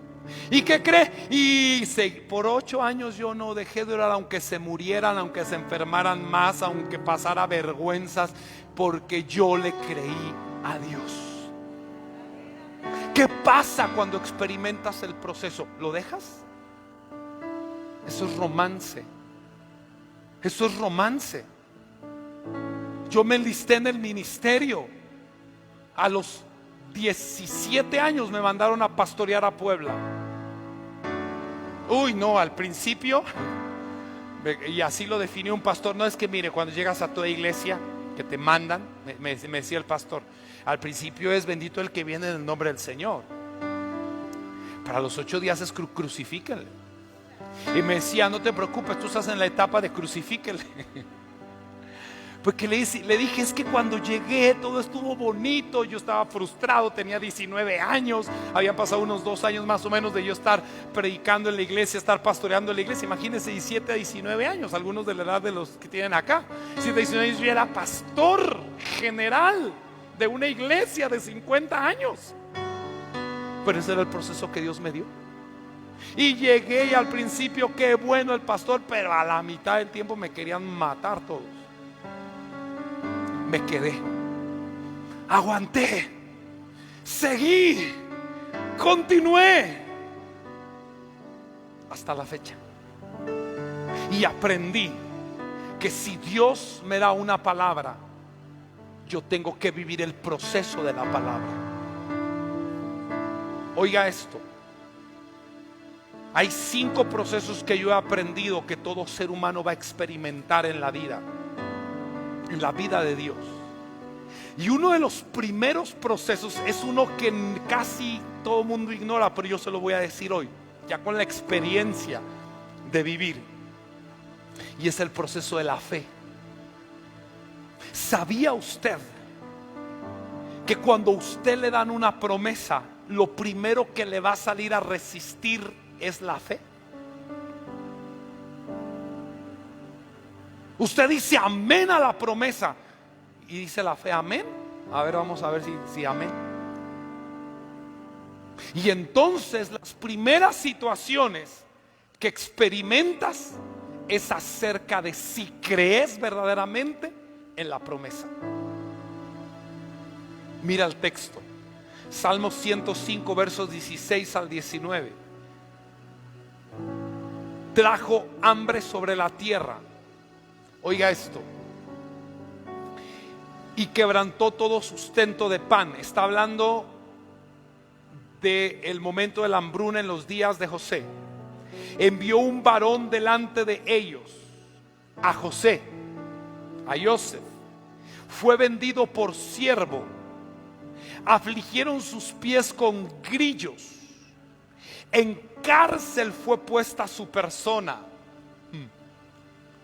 ¿Y qué cree? Y por 8 años yo no dejé de orar, aunque se murieran, aunque se enfermaran más, aunque pasara vergüenzas, porque yo le creí a Dios. ¿Qué pasa cuando experimentas el proceso? ¿Lo dejas? Eso es romance. Eso es romance. Yo me enlisté en el ministerio. A los 17 años me mandaron a pastorear a Puebla. Uy, no, al principio, y así lo definió un pastor: no es que, mire, cuando llegas a toda iglesia que te mandan, me decía el pastor, al principio es bendito el que viene en el nombre del Señor. Para los 8 días es crucifíquenle. Y me decía: no te preocupes, tú estás en la etapa de crucifíquenle. Porque le dije: es que cuando llegué todo estuvo bonito, yo estaba frustrado, tenía 19 años, habían pasado unos 2 años más o menos de yo estar predicando en la iglesia, estar pastoreando en la iglesia. Imagínense, 17 a 19 años, algunos de la edad de los que tienen acá. 17 a 19 años yo era pastor general de una iglesia de 50 años. Pero ese era el proceso que Dios me dio. Y llegué, y al principio qué bueno el pastor, pero a la mitad del tiempo me querían matar todos. Me quedé, aguanté, seguí, continué hasta la fecha. Y aprendí que si Dios me da una palabra, yo tengo que vivir el proceso de la palabra. Oiga esto: hay 5 procesos que yo he aprendido que todo ser humano va a experimentar en la vida de Dios. Y uno de los primeros procesos es uno que casi todo el mundo ignora, pero yo se lo voy a decir hoy, ya con la experiencia de vivir. Y es el proceso de la fe. ¿Sabía usted que cuando usted le dan una promesa, lo primero que le va a salir a resistir es la fe? Usted dice amén a la promesa y dice la fe amén. A ver, vamos a ver si amén. Y entonces las primeras situaciones que experimentas es acerca de si crees verdaderamente en la promesa. Mira el texto, Salmo 105 versos 16 al 19. Trajo hambre sobre la tierra, oiga esto, y quebrantó todo sustento de pan. Está hablando del momento de la hambruna en los días de José. Envió un varón delante de ellos, a José, a Joseph. Fue vendido por siervo. Afligieron sus pies con grillos. En cárcel fue puesta su persona.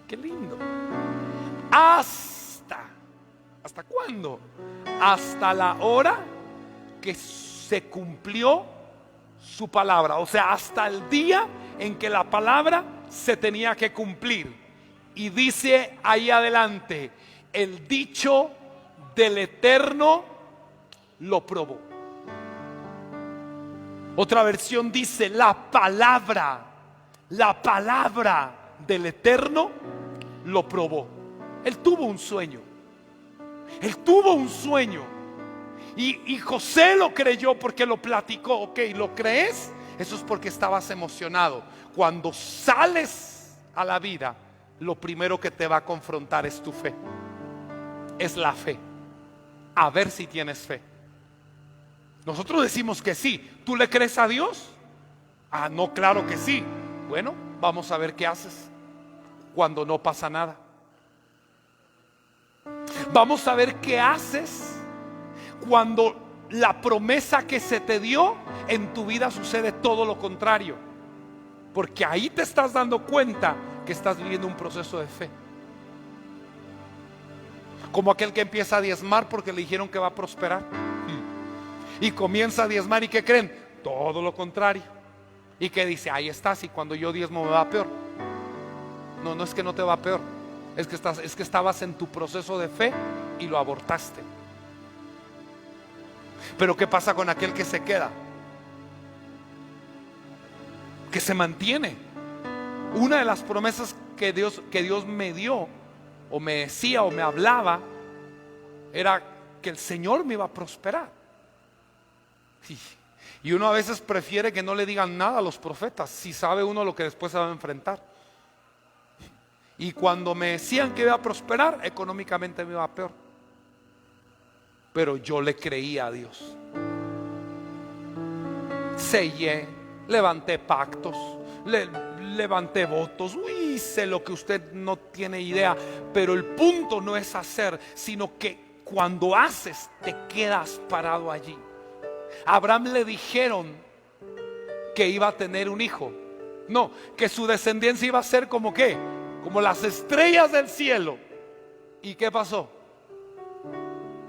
Qué lindo. ¿Hasta cuándo? Hasta la hora que se cumplió su palabra. O sea, hasta el día en que la palabra se tenía que cumplir. Y dice ahí adelante, el dicho del Eterno lo probó. Otra versión dice, la palabra del Eterno lo probó. Él tuvo un sueño. Y José lo creyó porque lo platicó. Ok, ¿lo crees? Eso es porque estabas emocionado. Cuando sales a la vida, lo primero que te va a confrontar es tu fe. Es la fe. A ver si tienes fe. Nosotros decimos que sí. ¿Tú le crees a Dios? Ah, no, claro que sí. Bueno, vamos a ver qué haces cuando no pasa nada. Vamos a ver qué haces cuando la promesa que se te dio en tu vida sucede todo lo contrario. Porque ahí te estás dando cuenta que estás viviendo un proceso de fe. Como aquel que empieza a diezmar porque le dijeron que va a prosperar. Y comienza a diezmar, ¿y qué creen? Todo lo contrario. Y que dice, ahí estás, y cuando yo diezmo me va peor. No, no es que no te va peor. Es que estabas en tu proceso de fe y lo abortaste. Pero ¿qué pasa con aquel que se queda? Que se mantiene. Una de las promesas que Dios me dio, o me decía, o me hablaba, era que el Señor me iba a prosperar. Y uno a veces prefiere que no le digan nada a los profetas, si sabe uno lo que después se va a enfrentar. Y cuando me decían que iba a prosperar, económicamente me iba peor. Pero yo le creía a Dios. Sellé, levanté pactos, levanté votos. Hice lo que usted no tiene idea. Pero el punto no es hacer, sino que cuando haces te quedas parado allí. A Abraham le dijeron que iba a tener un hijo. No, que su descendencia iba a ser como ¿qué? Como las estrellas del cielo. ¿Y qué pasó?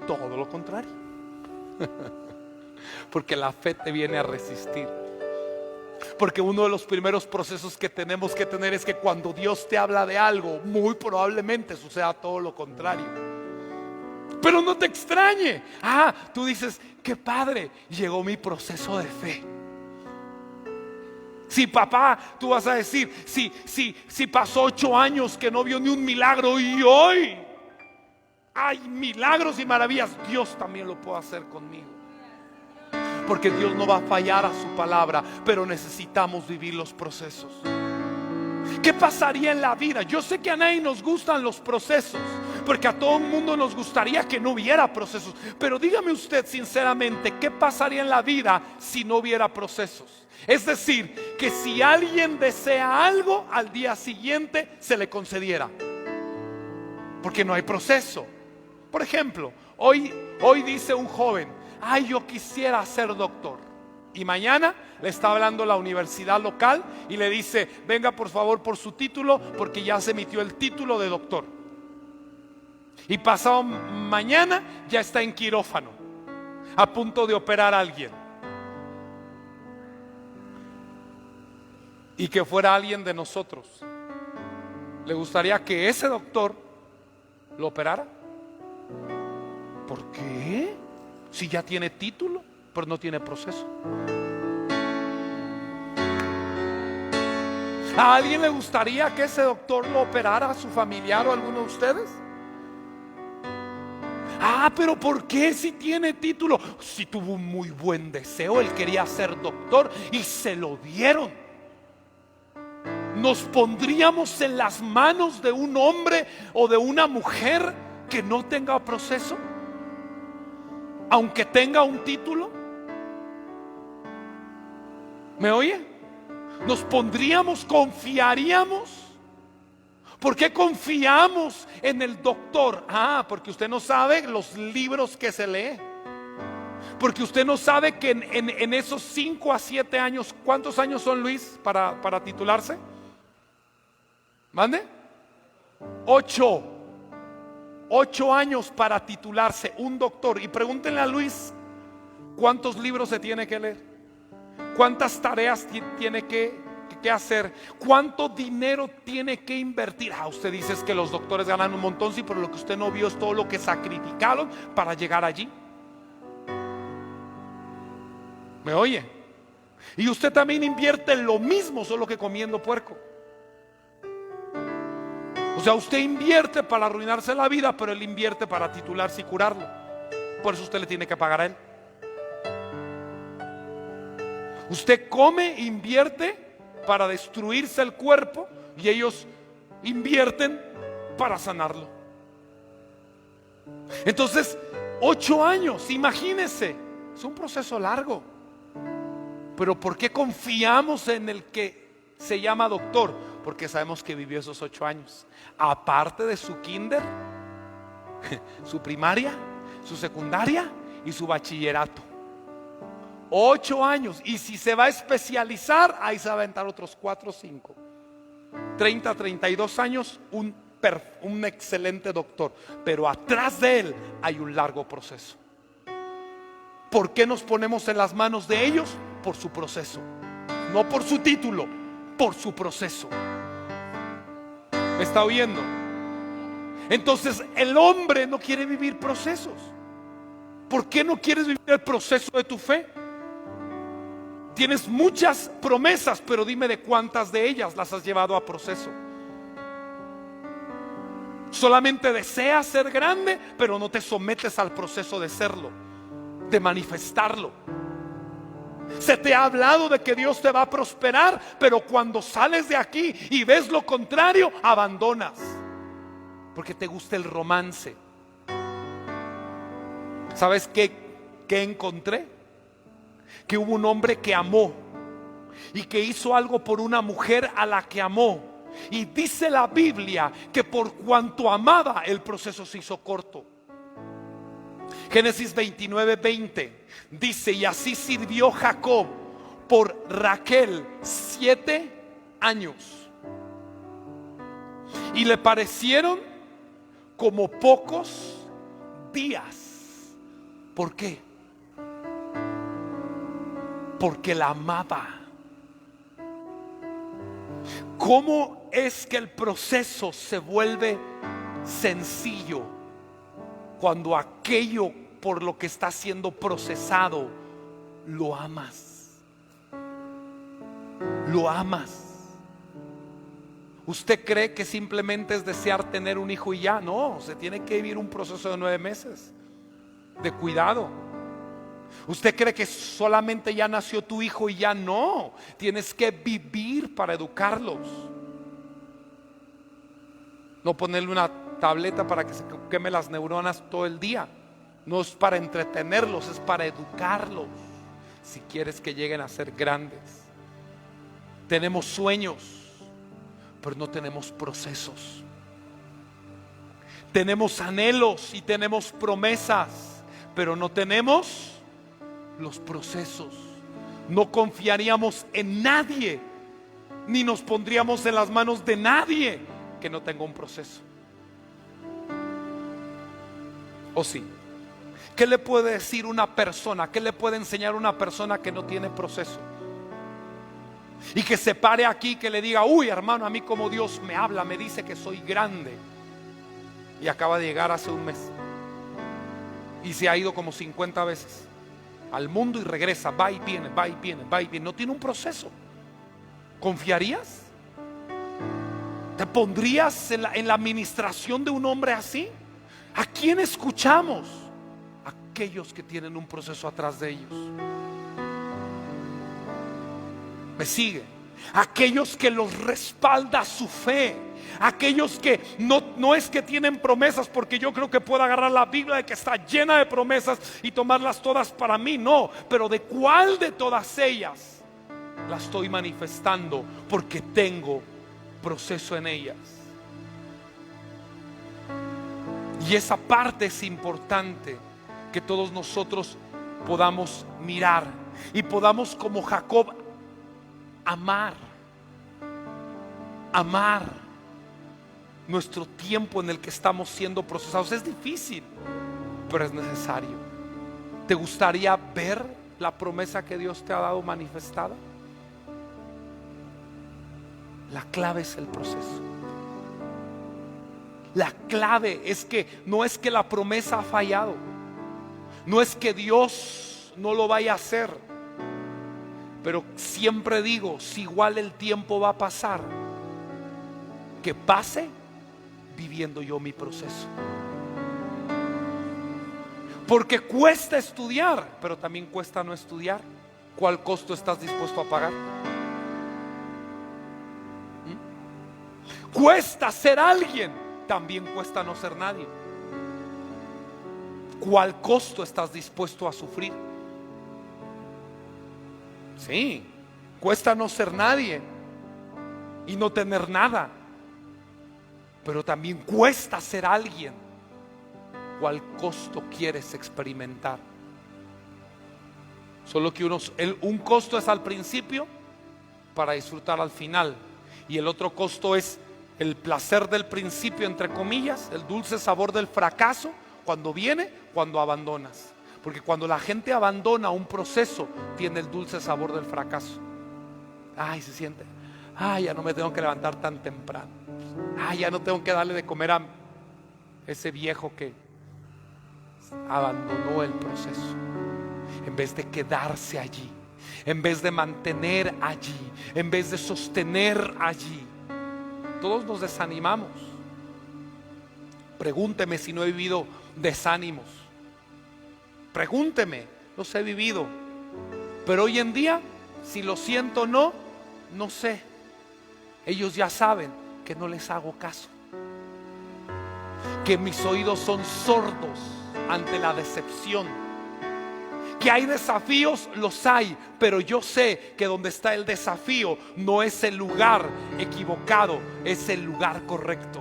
Todo lo contrario. Porque la fe te viene a resistir. Porque uno de los primeros procesos que tenemos que tener es que cuando Dios te habla de algo, muy probablemente suceda todo lo contrario. Pero no te extrañe. Tú dices, qué padre, llegó mi proceso de fe. Si papá, tú vas a decir, si pasó 8 años que no vio ni un milagro y hoy hay milagros y maravillas, Dios también lo puede hacer conmigo. Porque Dios no va a fallar a su palabra, pero necesitamos vivir los procesos. ¿Qué pasaría en la vida? Yo sé que a nadie nos gustan los procesos, porque a todo el mundo nos gustaría que no hubiera procesos. Pero dígame usted sinceramente, ¿qué pasaría en la vida si no hubiera procesos? Es decir, que si alguien desea algo, al día siguiente se le concediera, porque no hay proceso. Por ejemplo, hoy dice un joven, yo quisiera ser doctor. Y mañana le está hablando la universidad local y le dice, venga por favor por su título, porque ya se emitió el título de doctor. Y pasado mañana ya está en quirófano. a punto de operar a alguien, y que fuera alguien de nosotros, ¿le gustaría que ese doctor lo operara? ¿Por qué? Si ya tiene título, pero no tiene proceso. ¿A alguien le gustaría que ese doctor lo operara, a su familiar o a alguno de ustedes? Pero ¿por qué si tiene título? Si tuvo un muy buen deseo, él quería ser doctor y se lo dieron. ¿Nos pondríamos en las manos de un hombre o de una mujer que no tenga proceso, aunque tenga un título? ¿Me oye? Nos pondríamos, confiaríamos. ¿Por qué confiamos en el doctor? Porque usted no sabe los libros que se lee. Porque usted no sabe que en esos 5 a 7 años, ¿cuántos años son, Luis, para titularse? ¿Mande? 8 años para titularse un doctor. Y pregúntenle a Luis cuántos libros se tiene que leer, cuántas tareas tiene que hacer, cuánto dinero tiene que invertir. Usted dice que los doctores ganan un montón, sí, pero lo que usted no vio es todo lo que sacrificaron para llegar allí. ¿Me oye? Y usted también invierte lo mismo, solo que comiendo puerco. O sea, usted invierte para arruinarse la vida, pero él invierte para titularse y curarlo. Por eso usted le tiene que pagar a él. Usted come, invierte para destruirse el cuerpo, y ellos invierten para sanarlo. Entonces, 8 años, imagínense, es un proceso largo. Pero ¿por qué confiamos en el que se llama doctor? Porque sabemos que vivió esos 8 años. Aparte de su kinder, su primaria, su secundaria y su bachillerato. 8 años. Y si se va a especializar, ahí se va a aventar otros 4 o 5. 30, 32 años, un excelente doctor. Pero atrás de él hay un largo proceso. ¿Por qué nos ponemos en las manos de ellos? Por su proceso. No por su título, por su proceso. ¿Me está oyendo? Entonces el hombre no quiere vivir procesos. ¿Por qué no quieres vivir el proceso de tu fe? Tienes muchas promesas, pero dime de cuántas de ellas las has llevado a proceso. Solamente deseas ser grande, pero no te sometes al proceso de serlo, de manifestarlo. Se te ha hablado de que Dios te va a prosperar, pero cuando sales de aquí y ves lo contrario, abandonas, porque te gusta el romance. ¿Sabes qué encontré? Que hubo un hombre que amó y que hizo algo por una mujer a la que amó. Y dice la Biblia que por cuanto amaba, el proceso se hizo corto. Génesis 29:20 dice: y así sirvió Jacob por Raquel 7 años, y le parecieron como pocos días. ¿Por qué? Porque la amaba. ¿Cómo es que el proceso se vuelve sencillo? Cuando aquello por lo que está siendo procesado lo amas. Lo amas. ¿Usted cree que simplemente es desear tener un hijo y ya? No, se tiene que vivir un proceso de 9 meses de cuidado. ¿Usted cree que solamente ya nació tu hijo y ya? No, tienes que vivir para educarlos. No ponerle una tableta para que se queme las neuronas todo el día. No es para entretenerlos, es para educarlos. Si quieres que lleguen a ser grandes. Tenemos sueños, pero no tenemos procesos. Tenemos anhelos y tenemos promesas, pero no tenemos los procesos. No confiaríamos en nadie, ni nos pondríamos en las manos de nadie que no tenga un proceso. ¿O sí? ¿Qué le puede decir una persona? ¿Qué le puede enseñar una persona que no tiene proceso? Y que se pare aquí, que le diga: uy, hermano, a mí como Dios me habla, me dice que soy grande. Y acaba de llegar hace un mes. Y se ha ido como 50 veces al mundo y regresa, va y viene, va y viene, va y viene. No tiene un proceso. ¿Confiarías? ¿Te pondrías en la administración de un hombre así? ¿A quién escuchamos? Aquellos que tienen un proceso atrás de ellos. ¿Me sigue? Aquellos que los respalda su fe. Aquellos que no es que tienen promesas, porque yo creo que puedo agarrar la Biblia de que está llena de promesas y tomarlas todas para mí. No, pero ¿de cuál de todas ellas las estoy manifestando? Porque tengo proceso en ellas. Y esa parte es importante, que todos nosotros podamos mirar y podamos, como Jacob, amar nuestro tiempo en el que estamos siendo procesados. Es difícil, pero es necesario. ¿Te gustaría ver la promesa que Dios te ha dado manifestada? La clave es el proceso. La clave es que no es que la promesa ha fallado, no es que Dios no lo vaya a hacer, pero siempre digo, si igual el tiempo va a pasar, que pase viviendo yo mi proceso. Porque cuesta estudiar, pero también cuesta no estudiar. ¿Cuál costo estás dispuesto a pagar? Cuesta ser alguien, también cuesta no ser nadie. ¿Cuál costo estás dispuesto a sufrir? Sí, cuesta no ser nadie y no tener nada, pero también cuesta ser alguien. ¿Cuál costo quieres experimentar? Solo que un costo es al principio para disfrutar al final, y el otro costo es el placer del principio, entre comillas, el dulce sabor del fracaso cuando viene, cuando abandonas. Porque cuando la gente abandona un proceso, tiene el dulce sabor del fracaso. Ay, se siente: ay, ya no me tengo que levantar tan temprano. Ay, ya no tengo que darle de comer a ese viejo que abandonó el proceso. En vez de quedarse allí, en vez de mantener allí, en vez de sostener allí, todos nos desanimamos. Pregúnteme si no he vivido desánimos. Pregúnteme, los he vivido. Pero hoy en día, si lo siento o no, no sé. Ellos ya saben que no les hago caso, que mis oídos son sordos ante la decepción. Que hay desafíos, los hay, pero yo sé que donde está el desafío no es el lugar equivocado, es el lugar correcto.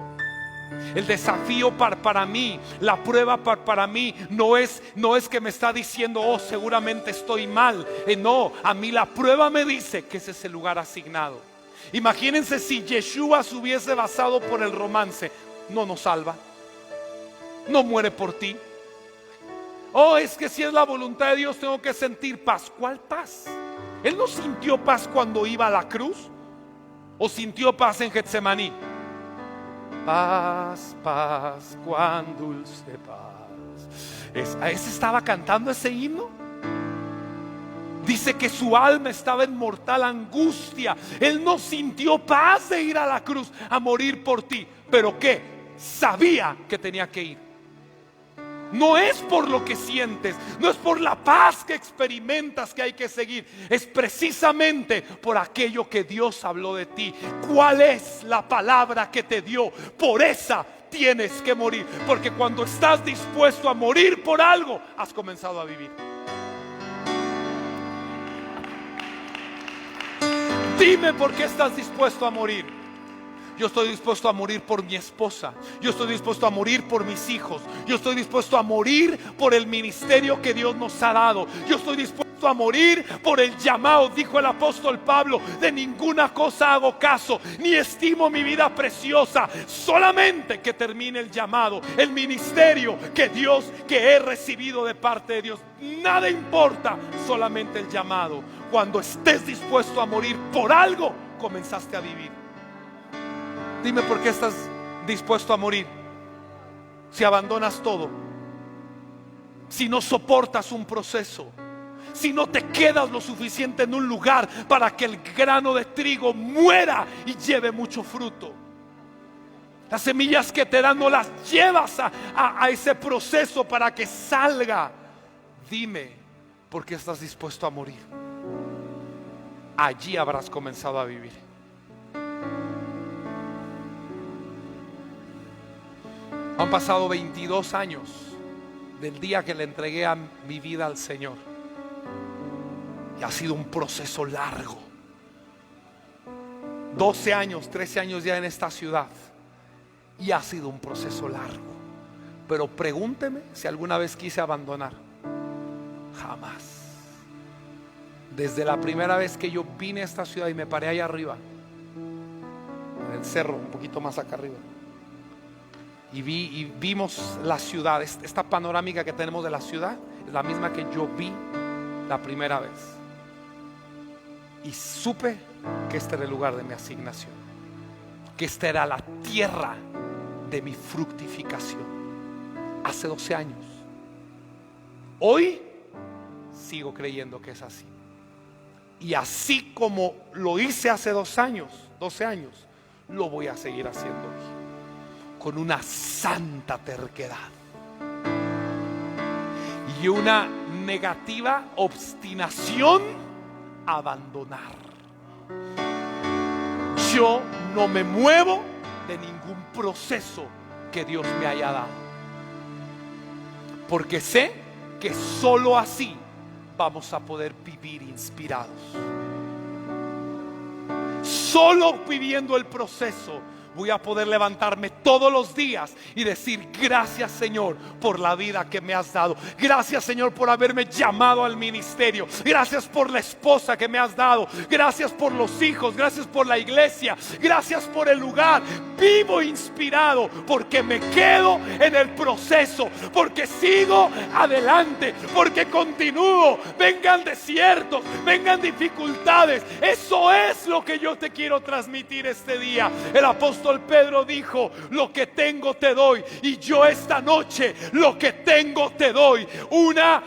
El desafío para mí, la prueba para mí no es que me está diciendo: oh, seguramente estoy mal. No, a mí la prueba me dice que ese es el lugar asignado. Imagínense si Yeshua se hubiese basado por el romance. No nos salva, no muere por ti. Oh, es que si es la voluntad de Dios tengo que sentir paz. ¿Cuál paz? Él no sintió paz cuando iba a la cruz, o sintió paz en Getsemaní. Paz, paz, cuán dulce paz. ¿A ese estaba cantando ese himno? Dice que su alma estaba en mortal angustia. Él no sintió paz de ir a la cruz a morir por ti, pero ¿qué? Sabía que tenía que ir. No es por lo que sientes, no es por la paz que experimentas que hay que seguir, es precisamente por aquello que Dios habló de ti. ¿Cuál es la palabra que te dio? Por esa tienes que morir, porque cuando estás dispuesto a morir por algo, has comenzado a vivir. Dime por qué estás dispuesto a morir. Yo estoy dispuesto a morir por mi esposa. Yo estoy dispuesto a morir por mis hijos. Yo estoy dispuesto a morir por el ministerio que Dios nos ha dado. Yo estoy dispuesto dispuesto a morir por el llamado. Dijo el apóstol Pablo: de ninguna cosa hago caso, ni estimo mi vida preciosa, solamente que termine el llamado, el ministerio que he recibido de parte de Dios. Nada importa, solamente el llamado. Cuando estés dispuesto a morir por algo, comenzaste a vivir. Dime por qué estás dispuesto a morir. Si abandonas todo, si no soportas un proceso, si no te quedas lo suficiente en un lugar para que el grano de trigo muera y lleve mucho fruto. Las semillas que te dan no las llevas a ese proceso para que salga. Dime por qué estás dispuesto a morir. Allí habrás comenzado a vivir. Han pasado 22 años del día que le entregué a mi vida al Señor. Y ha sido un proceso largo. 12 años, 13 años ya en esta ciudad. Y ha sido un proceso largo. Pero pregúnteme si alguna vez quise abandonar. Jamás. Desde la primera vez que yo vine a esta ciudad y me paré allá arriba, en el cerro, un poquito más acá arriba, y vimos la ciudad. Esta panorámica que tenemos de la ciudad es la misma que yo vi la primera vez. Y supe que este era el lugar de mi asignación, que esta era la tierra de mi fructificación. Hace 12 años. Hoy sigo creyendo que es así. Y así como lo hice hace 12 años, lo voy a seguir haciendo hoy, con una santa terquedad y una negativa obstinación a abandonar. Yo no me muevo de ningún proceso que Dios me haya dado, porque sé que solo así vamos a poder vivir inspirados. Solo viviendo el proceso voy a poder levantarme todos los días y decir: gracias, Señor, por la vida que me has dado. Gracias, Señor, por haberme llamado al ministerio. Gracias por la esposa que me has dado. Gracias por los hijos. Gracias por la iglesia. Gracias por el lugar. Vivo inspirado porque me quedo en el proceso, porque sigo adelante, porque continúo. Vengan desiertos, vengan dificultades. Eso es lo que yo te quiero transmitir este día. El apóstol Pedro dijo: lo que tengo te doy. Y yo esta noche lo que tengo te doy. Una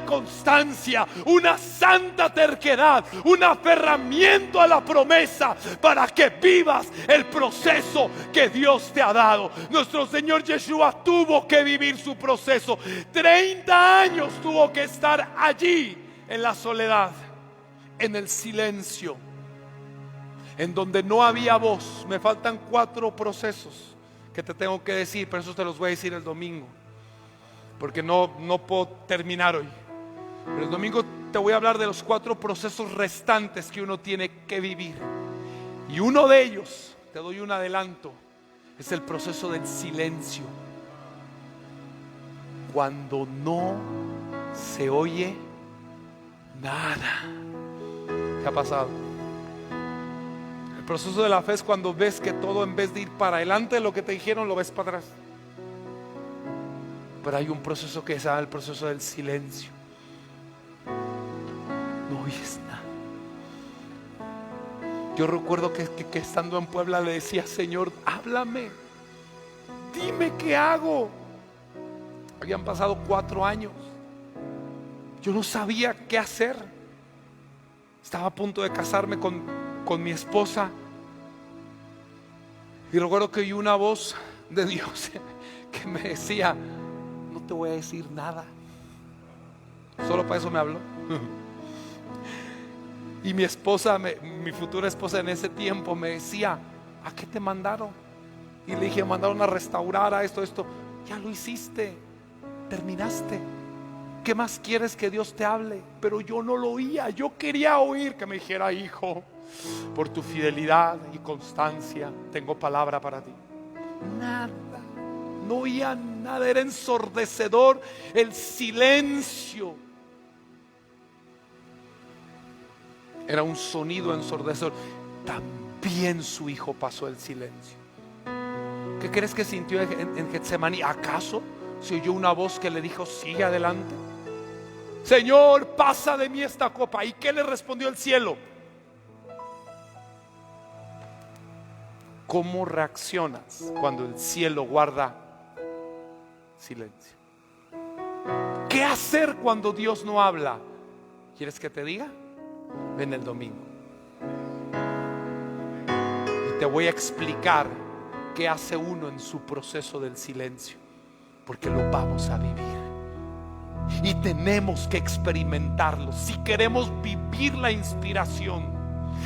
constancia, una santa terquedad, un aferramiento a la promesa para que vivas el proceso que Dios te ha dado. Nuestro Señor Yeshua tuvo que vivir su proceso. 30 años tuvo que estar allí en la soledad, en el silencio, en donde no había voz. Me faltan 4 procesos que te tengo que decir, pero eso te los voy a decir el domingo, porque no puedo terminar hoy. Pero el domingo te voy a hablar de los 4 procesos restantes que uno tiene que vivir. Y uno de ellos, te doy un adelanto, es el proceso del silencio. Cuando no se oye nada. ¿Qué ha pasado? El proceso de la fe es cuando ves que todo, en vez de ir para adelante, lo que te dijeron, lo ves para atrás. Pero hay un proceso que se llama el proceso del silencio. No oyes nada. Yo recuerdo que estando en Puebla le decía: Señor, háblame, dime qué hago. Habían pasado 4 años. Yo no sabía qué hacer. Estaba a punto de casarme con mi esposa, y recuerdo que oí una voz de Dios que me decía: no te voy a decir nada. Solo para eso me habló. Y mi esposa, mi futura esposa en ese tiempo, me decía: ¿a qué te mandaron? Y le dije: mandaron a restaurar a esto. Ya lo hiciste, terminaste. ¿Qué más quieres que Dios te hable? Pero yo no lo oía. Yo quería oír que me dijera: hijo, por tu fidelidad y constancia tengo palabra para ti. Nada, no oía nada. Era ensordecedor el silencio. Era un sonido ensordecedor. También su hijo pasó el silencio. ¿Qué crees que sintió en Getsemaní? ¿Acaso se oyó una voz que le dijo: sigue adelante? Señor, pasa de mí esta copa. ¿Y qué le respondió el cielo? ¿Cómo reaccionas cuando el cielo guarda silencio? ¿Qué hacer cuando Dios no habla? ¿Quieres que te diga? Ven el domingo y te voy a explicar qué hace uno en su proceso del silencio, porque lo vamos a vivir y tenemos que experimentarlo. Si queremos vivir la inspiración,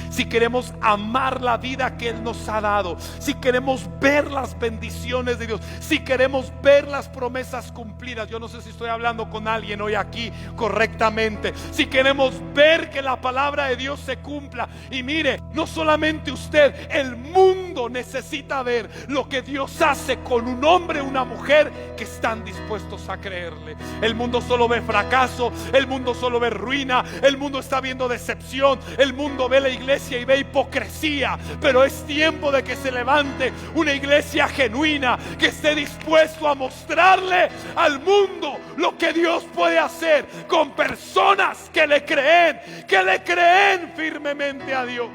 si queremos amar la vida que Él nos ha dado, si queremos ver las bendiciones de Dios, si queremos ver las promesas cumplidas. Yo no sé si estoy hablando con alguien hoy aquí correctamente. Si queremos ver que la palabra de Dios se cumpla. Y mire, no solamente usted, el mundo necesita ver lo que Dios hace con un hombre o una mujer que están dispuestos a creerle. El mundo solo ve fracaso, el mundo solo ve ruina, el mundo está viendo decepción, el mundo ve la iglesia y ve hipocresía. Pero es tiempo de que se levante una iglesia genuina, que esté dispuesto a mostrarle al mundo lo que Dios puede hacer con personas que le creen firmemente a Dios.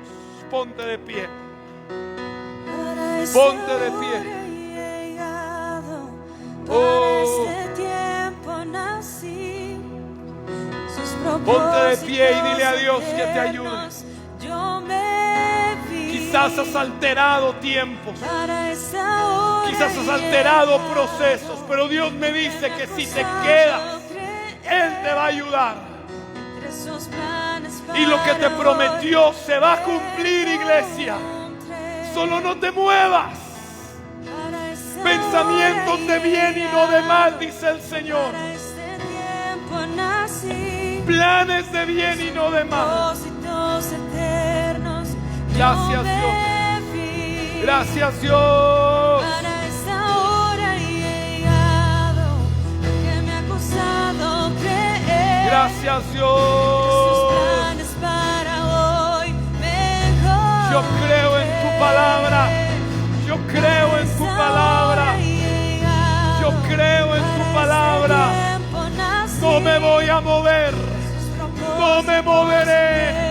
Ponte de pie. Ponte de pie. Oh, ponte de pie y dile a Dios que te ayude. Quizás has alterado tiempos, quizás has alterado procesos, pero Dios me dice que si te quedas, Él te va a ayudar. Y lo que te prometió se va a cumplir, iglesia. Solo no te muevas. Pensamientos de bien y no de mal, dice el Señor. Planes de bien y no de mal. Gracias, Dios. Gracias, Dios. Para esta hora he llegado, que me ha costado creer. Gracias, Dios. Planes para hoy mejor. Yo creo en tu palabra. Yo creo en tu palabra. Yo creo en tu palabra. No me voy a mover. No me moveré.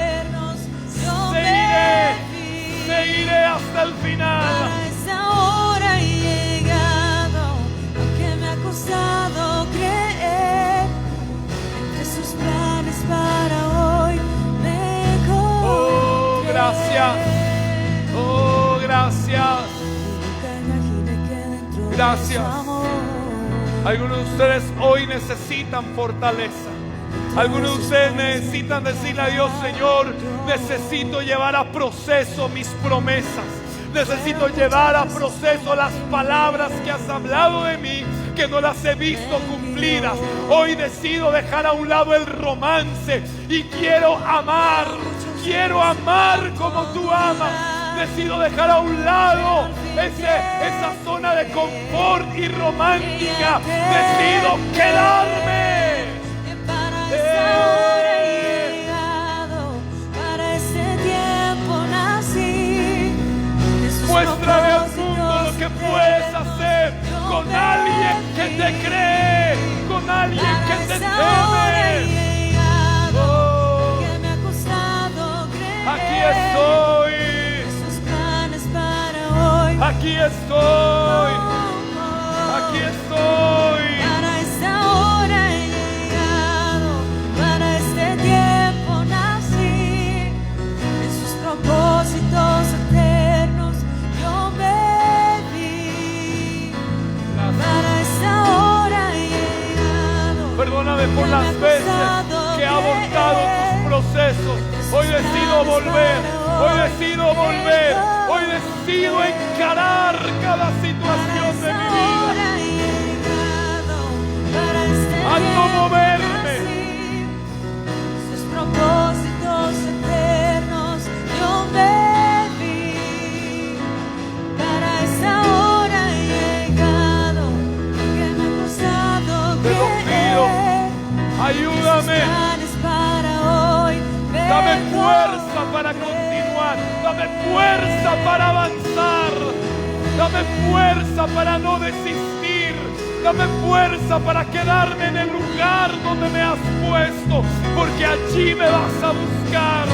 Seguiré hasta el final. Para esa hora he llegado, aunque me ha costado creer. Entre sus planes para hoy mejor. Oh, gracias. Oh, gracias. Gracias. Algunos de ustedes hoy necesitan fortaleza. Algunos de ustedes necesitan decirle a Dios: Señor, necesito llevar a proceso mis promesas. Necesito llevar a proceso las palabras que has hablado de mí, que no las he visto cumplidas. Hoy decido dejar a un lado el romance y quiero amar como tú amas. Decido dejar a un lado esa zona de confort y romántica. Decido quedarme. Ahora he llegado, para este tiempo nací. Muéstrale al mundo lo que puedes hacer con alguien que te cree, con alguien que te teme. Oh, aquí estoy. Aquí estoy. Aquí estoy. Para esta hora he llegado, para este tiempo nací. En sus propósitos eternos yo me vi. Para esta hora he llegado. Perdóname por las veces que he abortado tus procesos. Hoy decido volver. Hoy decido volver. Hoy decido encarar cada situación de mi vida. A no moverme. Sus propósitos eternos yo me vi. Para esa hora he llegado, que me ha costado Te lo pido. creer. Ayúdame. Sus planes para hoy Dame mejor. fuerza. para continuar. Dame fuerza para avanzar. Dame fuerza para no desistir. Dame fuerza para quedarme en el lugar donde me has puesto, porque allí me vas a buscar.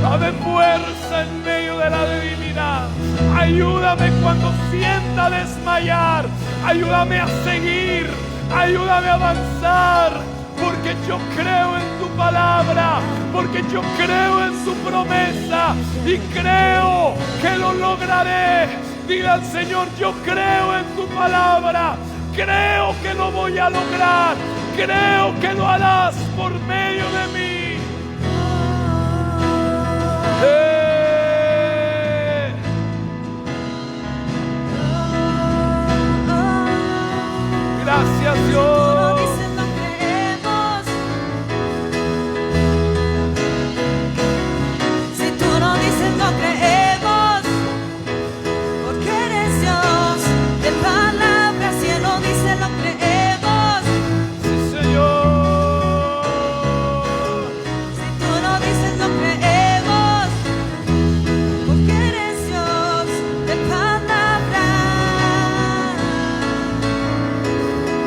Dame fuerza en medio de la debilidad. Ayúdame cuando sienta desmayar. Ayúdame a seguir. Ayúdame a avanzar. Porque yo creo en tu palabra. Porque yo creo en tu promesa. Y creo que lo lograré. Dile al Señor, yo creo en tu palabra. Creo que lo voy a lograr. Creo que lo harás por medio de mí. Gracias, Dios. Si tú no dices no creemos, porque eres Dios de palabras. Si Él no dice no creemos. Sí, Señor. Si tú no dices no creemos, porque eres Dios de palabras.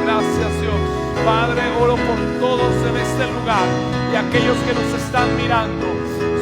Gracias, Dios. Padre, oro por todos en este lugar y aquellos que nos están mirando.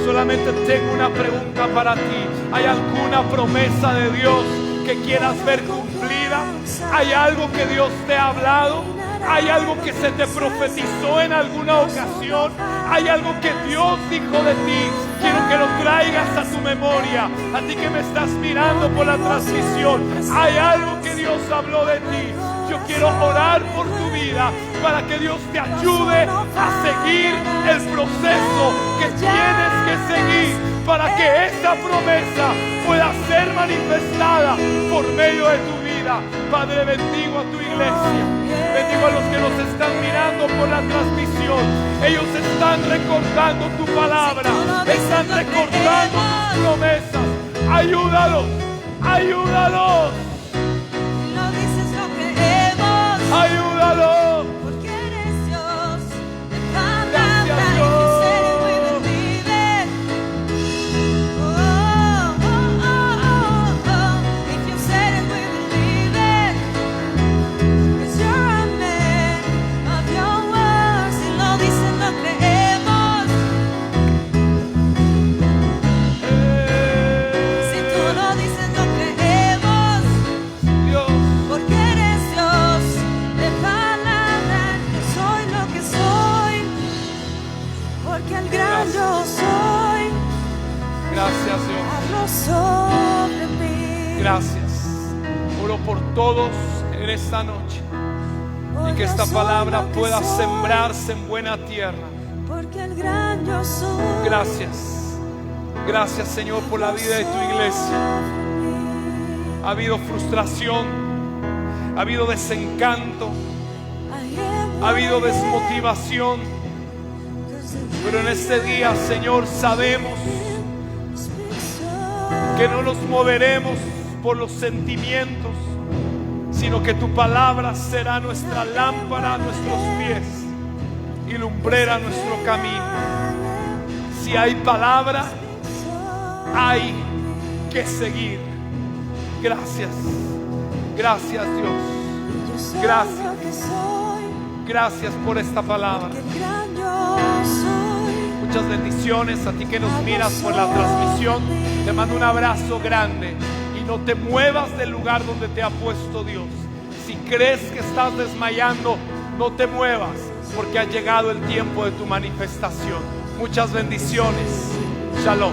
Solamente tengo una pregunta para ti. ¿Hay alguna promesa de Dios que quieras ver cumplida? ¿Hay algo que Dios te ha hablado? ¿Hay algo que se te profetizó en alguna ocasión? ¿Hay algo que Dios dijo de ti? Quiero que lo traigas a tu memoria. A ti que me estás mirando por la transmisión, ¿hay algo que Dios habló de ti? Yo quiero orar por tu vida para que Dios te ayude a seguir el proceso que tienes que seguir para que esa promesa pueda ser manifestada por medio de tu vida. Padre, bendigo a tu iglesia. Bendigo a los que nos están mirando por la transmisión. Ellos están recordando tu palabra. Están recordando tus promesas. Ayúdalos. Ayúdalos. No dices no creemos, Ayúdalos. porque eres Dios de Gracias, palabra. Dios. If you said it, we believe it. Oh, oh, oh, oh, oh. If you said it, we believe it. 'Cause you're a man of your words. Si lo dices, no creemos. Si tú lo dices, no creemos. Dios. Porque eres Dios de palabra. Yo soy lo que soy, porque el gran yo soy Gracias, Dios. hablo sobre mí. Gracias. Oro por todos en esta noche. Y que Yo esta soy palabra lo que pueda soy, sembrarse en buena tierra. porque el gran yo soy. Gracias. Gracias, Señor, por la vida de tu iglesia. Ha habido frustración, ha habido desencanto, ha habido desmotivación. Pero en este día, Señor, sabemos que no nos moveremos por los sentimientos, sino que tu palabra será nuestra lámpara a nuestros pies y lumbrera a nuestro camino. Si hay palabra, hay que seguir. Gracias. Gracias, Dios. Gracias. Gracias por esta palabra. Muchas bendiciones a ti que nos miras por la transmisión. Te mando un abrazo grande y no te muevas del lugar donde te ha puesto Dios. Si crees que estás desmayando, no te muevas, porque ha llegado el tiempo de tu manifestación. Muchas bendiciones. Shalom.